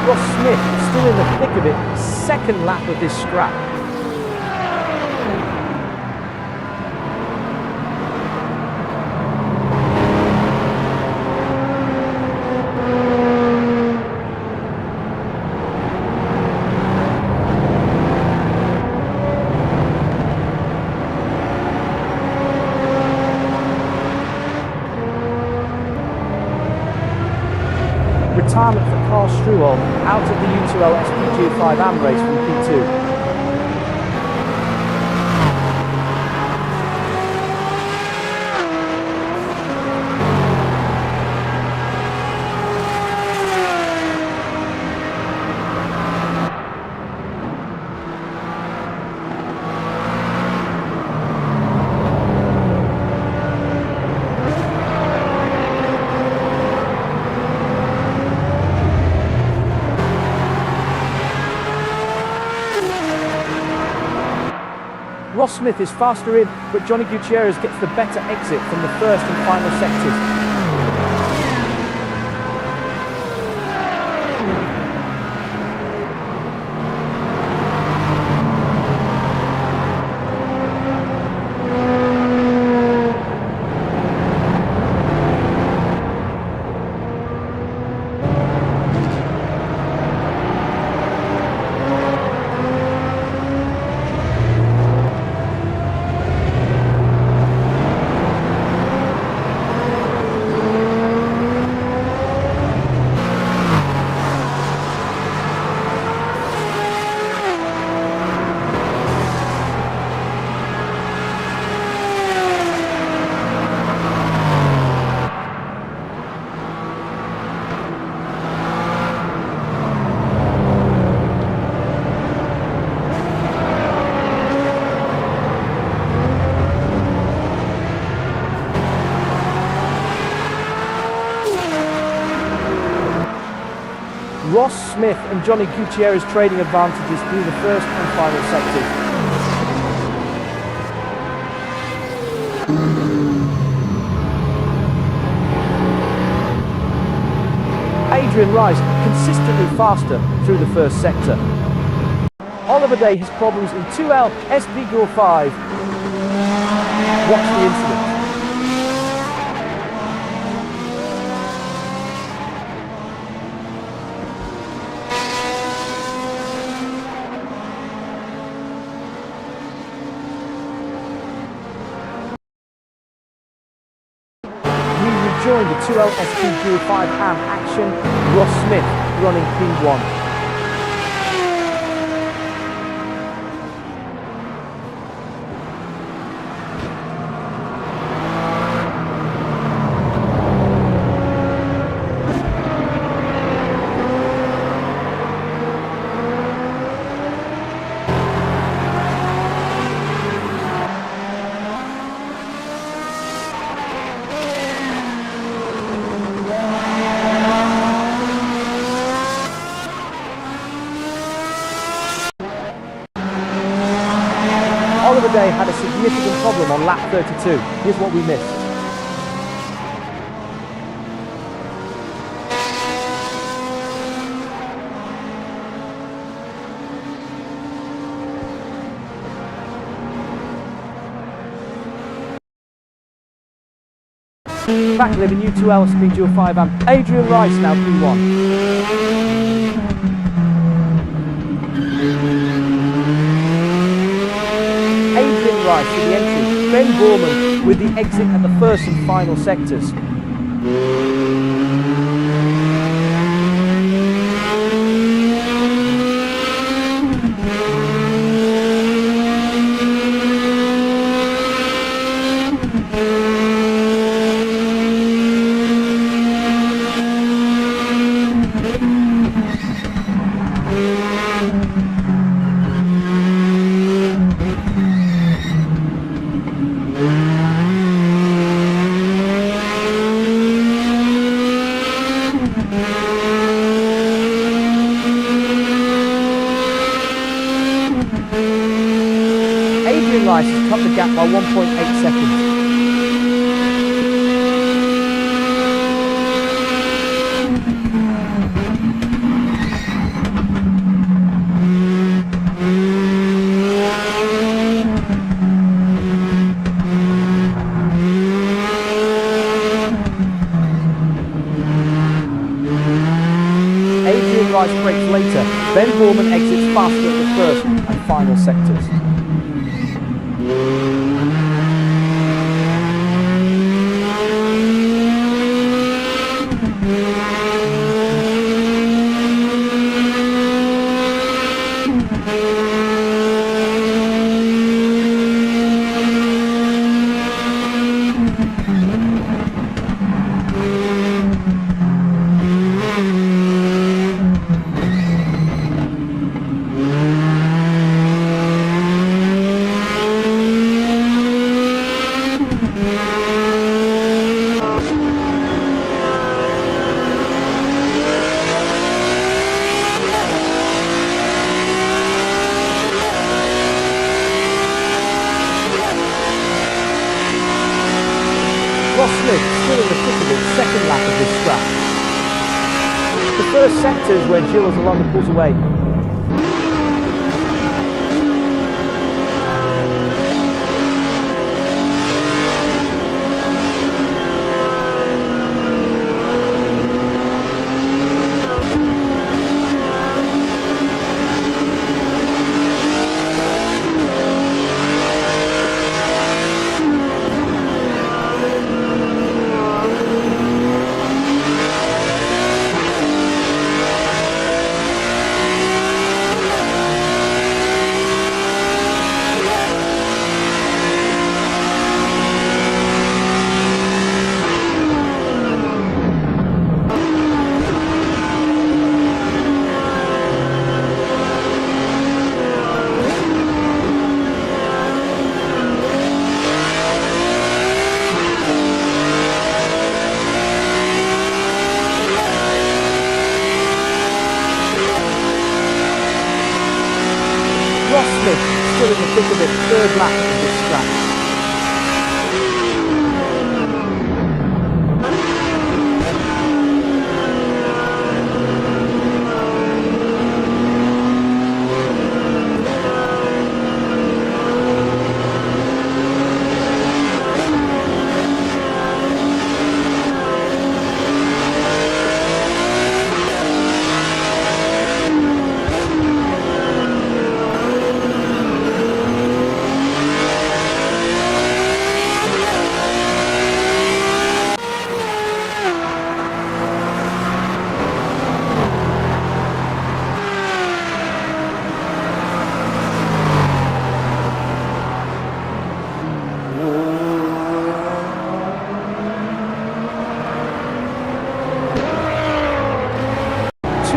Ross Smith still in the thick of it, second lap of this scrap. Retirement for Carl Struwell out of the U2L SPG 5 AM race from P2. Ross Smith is faster in, but Johnny Gutierrez gets the better exit from the first and final sectors. Ross Smith and Johnny Gutierrez trading advantages through the first and final sectors. Adrian Rice consistently faster through the first sector. Oliver Day has problems in 2L SP Group 5. Watch the incident. Joined the 2L SP Group 5 AM action, Ross Smith running P1. Oliver Day had a significant problem on lap 32. Here's what we missed. Back living U2L Speed Dual 5 AM. Adrian Rice now P1. Adrian Rice with the entry, Ben Borman with the exit at the first and final sectors. Adrian Rice has cut the gap by 1.8 seconds. Adrian Rice brakes later. Ben Borman exits faster at the first and final sectors. Ross Smith still in the thick of it, second lap of this scrap. The first sector is where Gilles Alonso pulls away. in the thick of it, third lap of this track.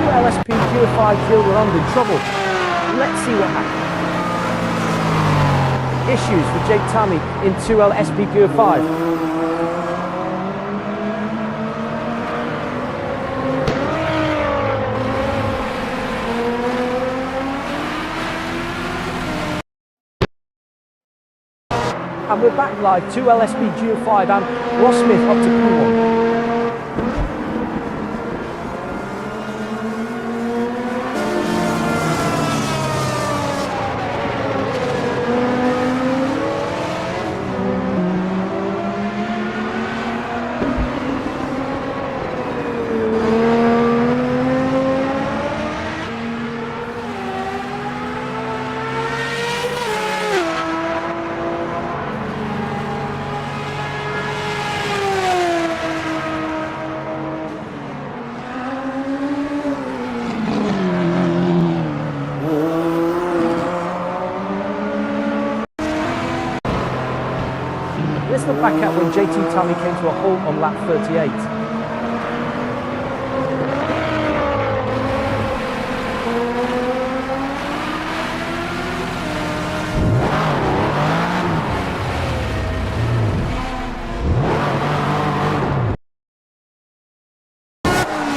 LSP Gear 5 field were under trouble. Let's see what happens. Issues for Jake Tammy in 2L SP Gear 5. And we're back live, 2L SP Gear 5 and Ross Smith up to P1. Let's look back at when JT Tammy came to a halt on lap 38.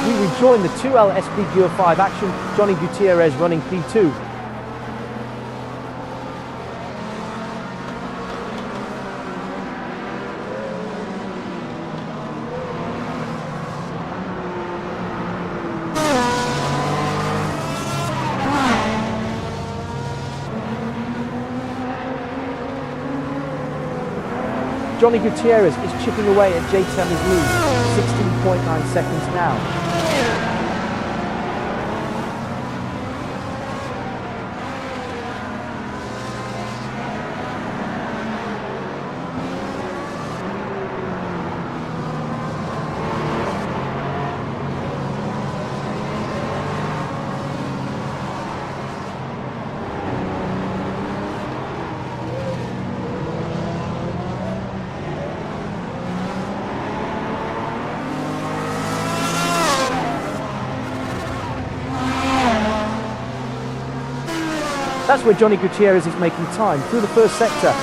We rejoin the 2L SP Gear 5 action, Johnny Gutierrez running P2. Johnny Gutierrez is chipping away at Jake Tammy's lead, 16.9 seconds now. That's where Johnny Gutierrez is making time through the first sector.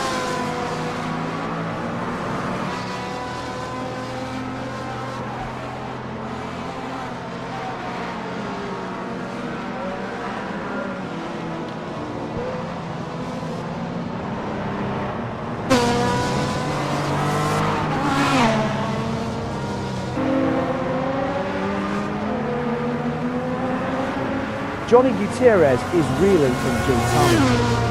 Johnny Gutierrez is reeling from Jake Tammy.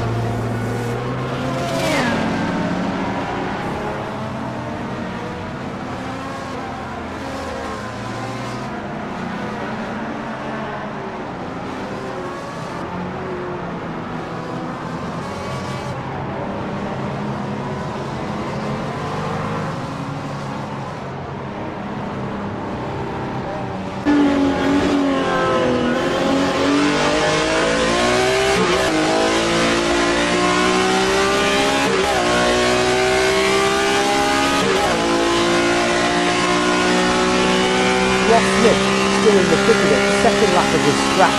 Ross Smith still in the thick of it, second lap of this scratch.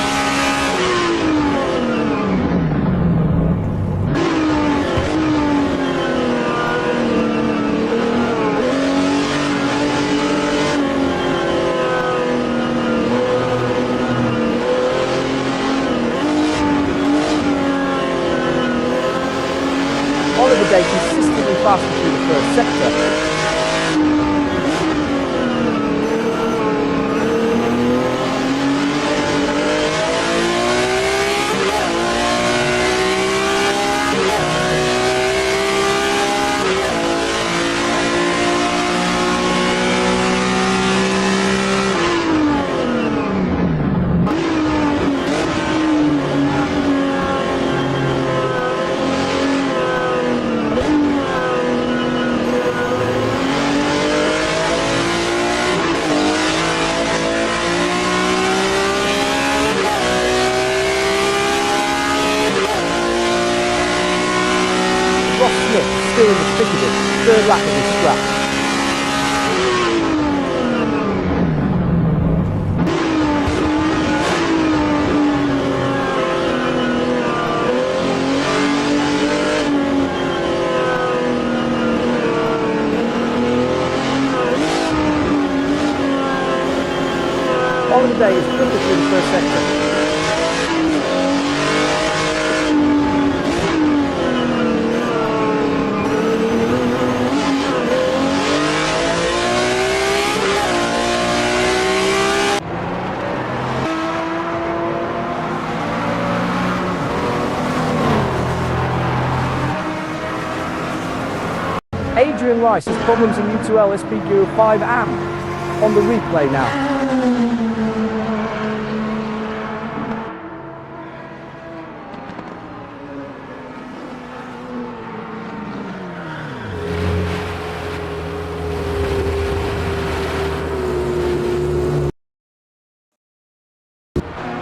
Oliver Day is quicker through the first sector. Adrian Rice has problems in U2L SP Gear 5 and on the replay now.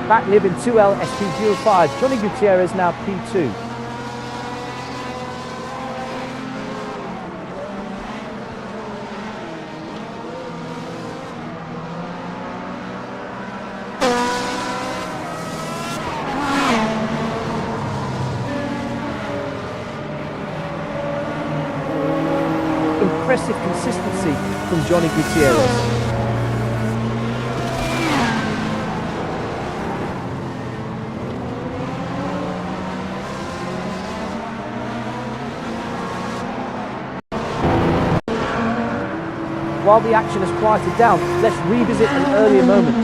Back nib in 2L SP Gear 5, Johnny Gutierrez now P2. Impressive consistency from Johnny Gutierrez. While the action has quieted down, let's revisit an earlier moment.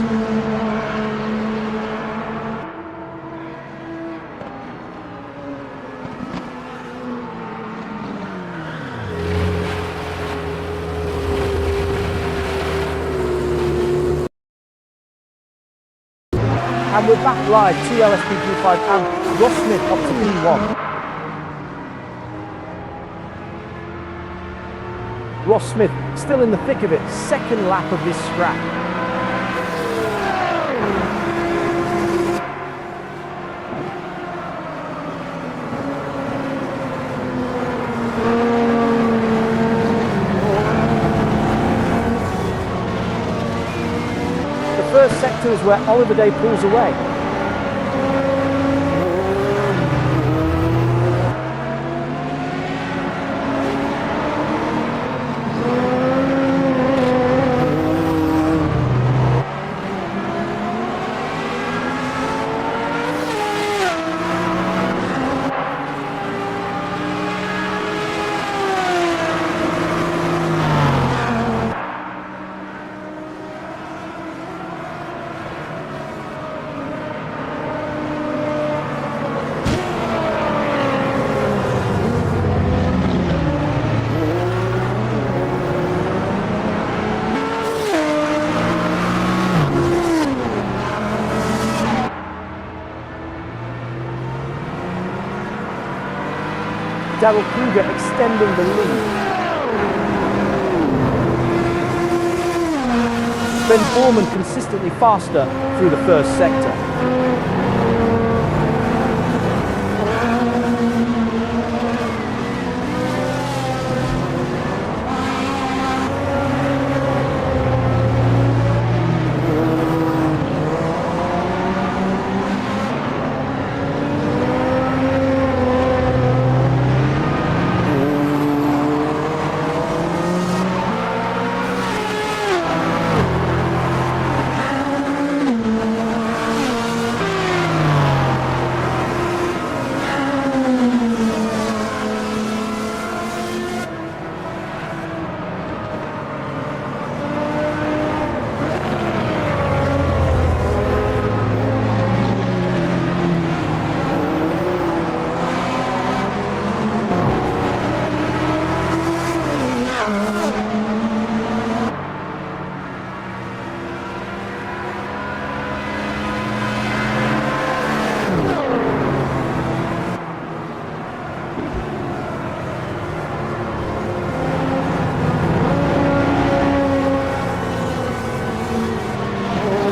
And we're back live, 2L SP Gear 5 and Ross Smith up to P1. Ross Smith still in the thick of it, second lap of this scrap. The first sector is where Oliver Day pulls away. Darrell Kruger extending the lead. Ben Foreman consistently faster through the first sector.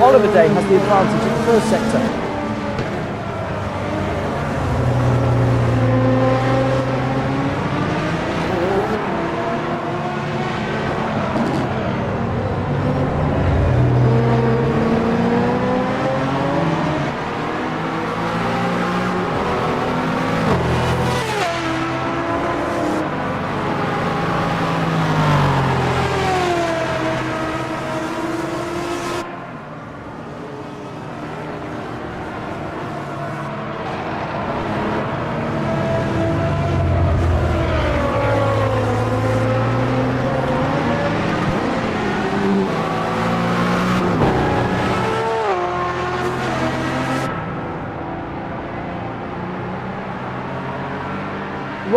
Oliver Day has the advantage in the first sector.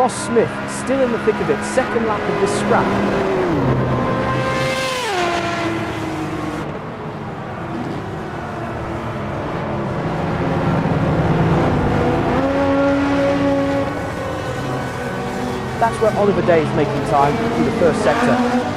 Ross Smith still in the thick of it, second lap of this scrap. That's where Oliver Day is making time through the first sector.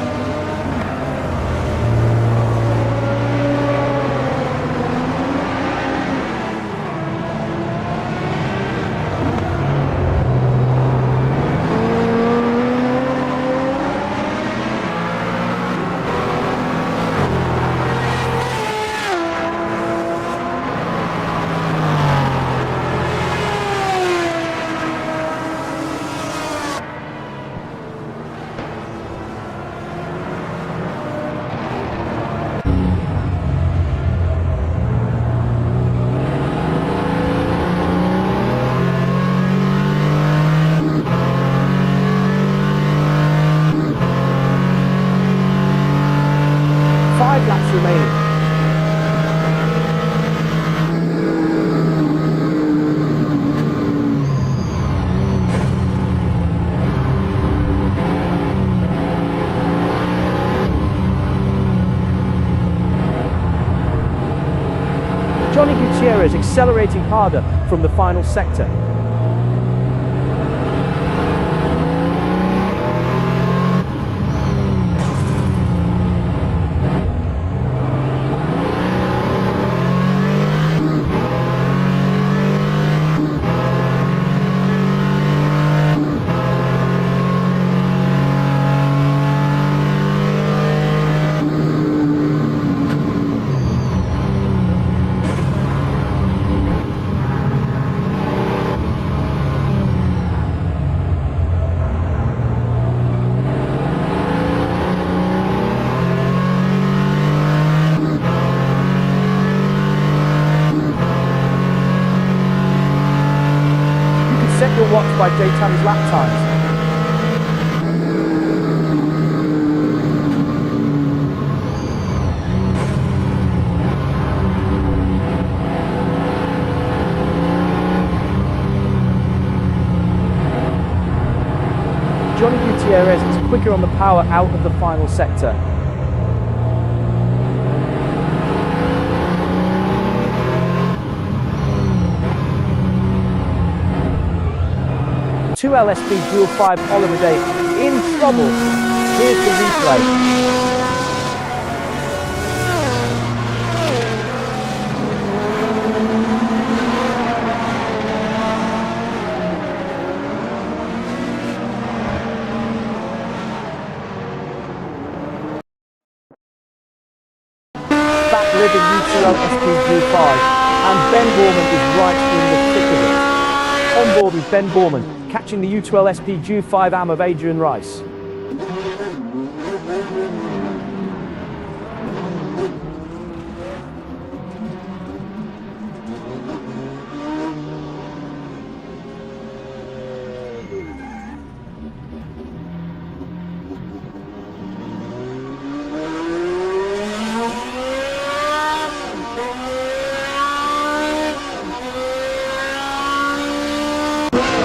Laps remaining. Johnny Gutierrez accelerating harder from the final sector. Set your watch by daytime's lap times. Johnny Gutierrez is quicker on the power out of the final sector. Two LSP Dual 5 Oliver Day in trouble. Here's the replay. Back living U2 LSP Dual 5, and Ben Borman is right in the thick of it. On board with Ben Borman, catching the U2 LSP G5 AM of Adrian Rice.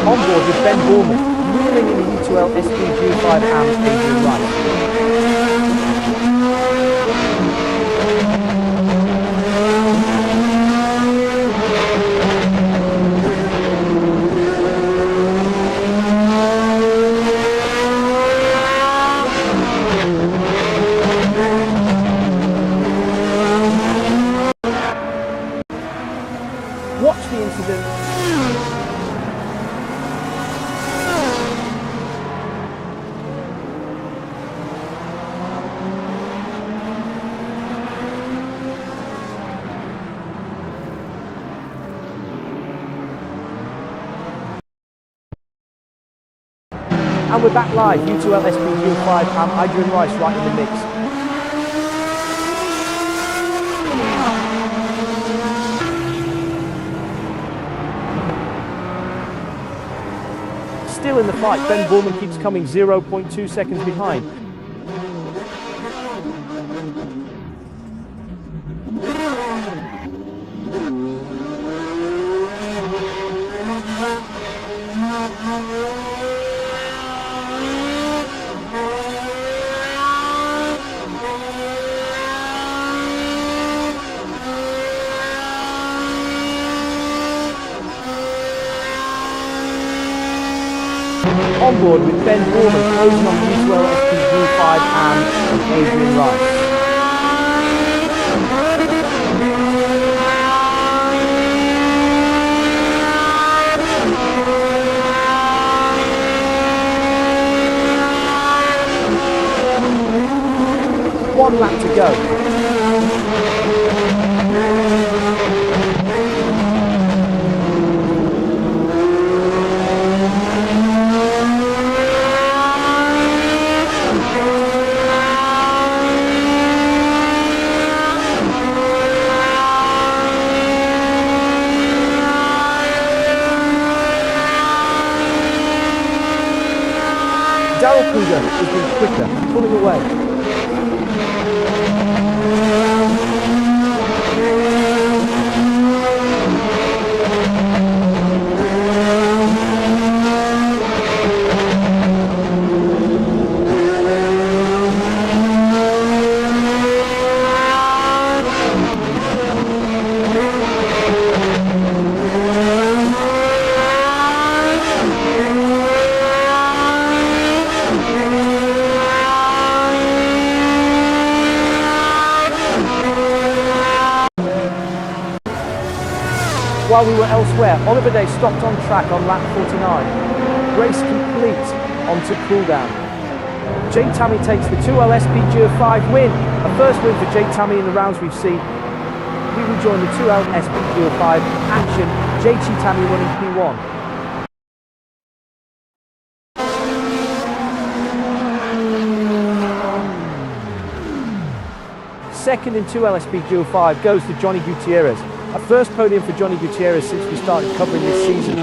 On board with Ben Borman, wheeling in the U2L SPG5 AM Adrian Rice. Watch the incident. And we're back live, U2L SPG5 and Adrian Rice right in the mix. Still in the fight, Ben Borman keeps coming 0.2 seconds behind. On board with Ben Borman closing on the U2L SP05 and Adrian Rice. One lap to go. Darrell Kruger has been quicker, pulling away. While we were elsewhere, Oliver Day stopped on track on lap 49. Race complete onto cooldown. Jay Tammy takes the 2L SP05 win. A first win for Jay Tammy in the rounds we've seen. We rejoin the 2L SP05 action. JT Tammy running P1. Second in 2L SP05 goes to Johnny Gutierrez. A first podium for Johnny Gutierrez since we started covering this season.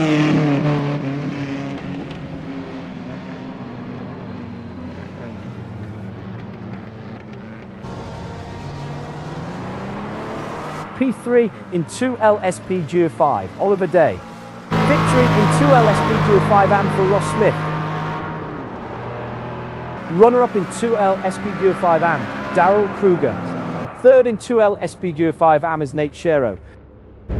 P3 in 2L SP05, Oliver Day. Victory in 2L SP05 and for Ross Smith. Runner-up in 2L SP05 am, Darrell Kruger. Third in 2L SP05 am is Nate Shero.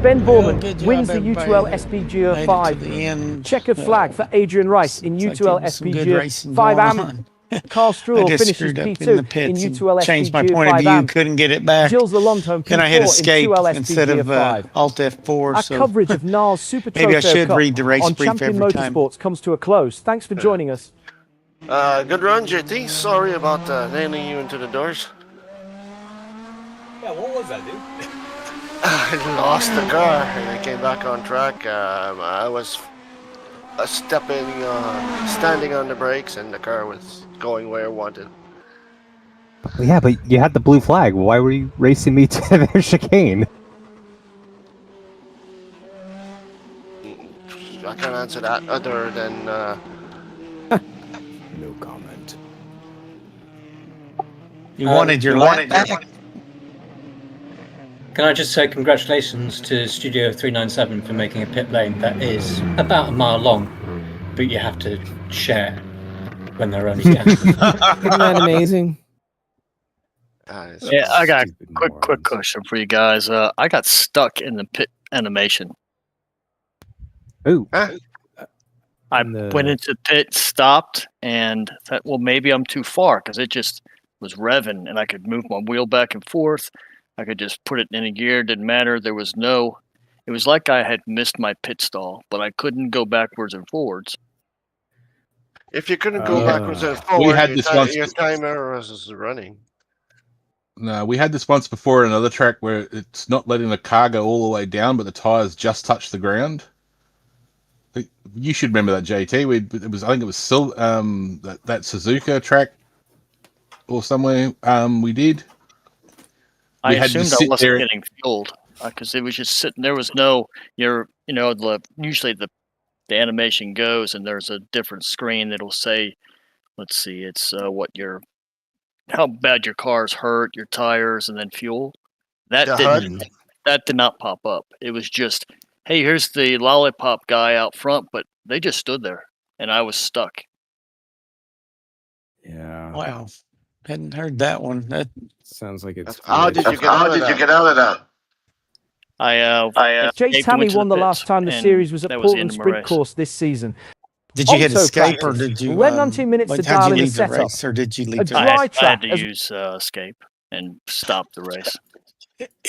Ben Borman wins the U2L SPGO5. Checkered flag for Adrian Rice in U2L SPGO5 am. Carl Struhl finishes P2 in U2L changed my point of view, SPGO5 couldn't get it back. Gilles Lalonde Then I hit P4 escape in 2L instead of SPGO5. Alt F4. Our So coverage of Niles Super maybe I Trofeo should Cup read the race on brief Champion every time. Motorsports comes to a close. Thanks for joining us. Good run, JT. Sorry about nailing you into the doors. Yeah, what was that, dude? I lost the car and I came back on track. I was standing on the brakes, and the car was going where I wanted. Well, yeah, but you had the blue flag. Why were you racing me to their chicane? I can't answer that other than... No comment. you wanted your lap back? Can I just say congratulations to Studio 397 for making a pit lane that is about a mile long, but you have to share when they're only 10. Isn't that amazing? Yeah, I got a quick question for you guys. I got stuck in the pit animation. Ooh. I went into the pit, stopped, and thought, well, maybe I'm too far because it just was revving, and I could move my wheel back and forth. I could just put it in a gear, didn't matter. There was no, it was like I had missed my pit stall, but I couldn't go backwards and forwards. If you couldn't go backwards and forward, had this your timer was running. No, we had this once before in another track where it's not letting the car go all the way down, but the tires just touch the ground. You should remember that, JT. I think it was still that Suzuka track or somewhere we did. I assumed I wasn't getting fueled because it was just sitting. There was no, usually the animation goes and there's a different screen that'll say, let's see, it's how bad your car's hurt, your tires, and then fuel. That did not pop up. It was just, hey, here's the lollipop guy out front, but they just stood there and I was stuck. Yeah. Wow. Hadn't heard that one. That sounds like it's. How did you get out of that? I Jay Tammy won the last time the series was at Portland Sprint Course this season. Did you hit Also escape or practice. did you? We're waiting on 2 minutes to how'd dial you in the leave the setup. race, or did you leave A the dry race? I had track. to use escape and stop the race.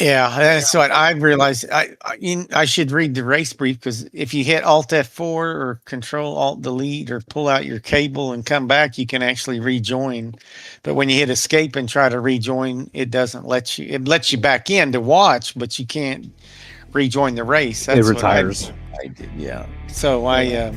Yeah, that's what I realized. I should read the race brief, because if you hit Alt F4 or Control Alt Delete or pull out your cable and come back, you can actually rejoin. But when you hit Escape and try to rejoin, it doesn't let you. It lets you back in to watch, but you can't rejoin the race. That's It retires. what I did. Yeah. So well.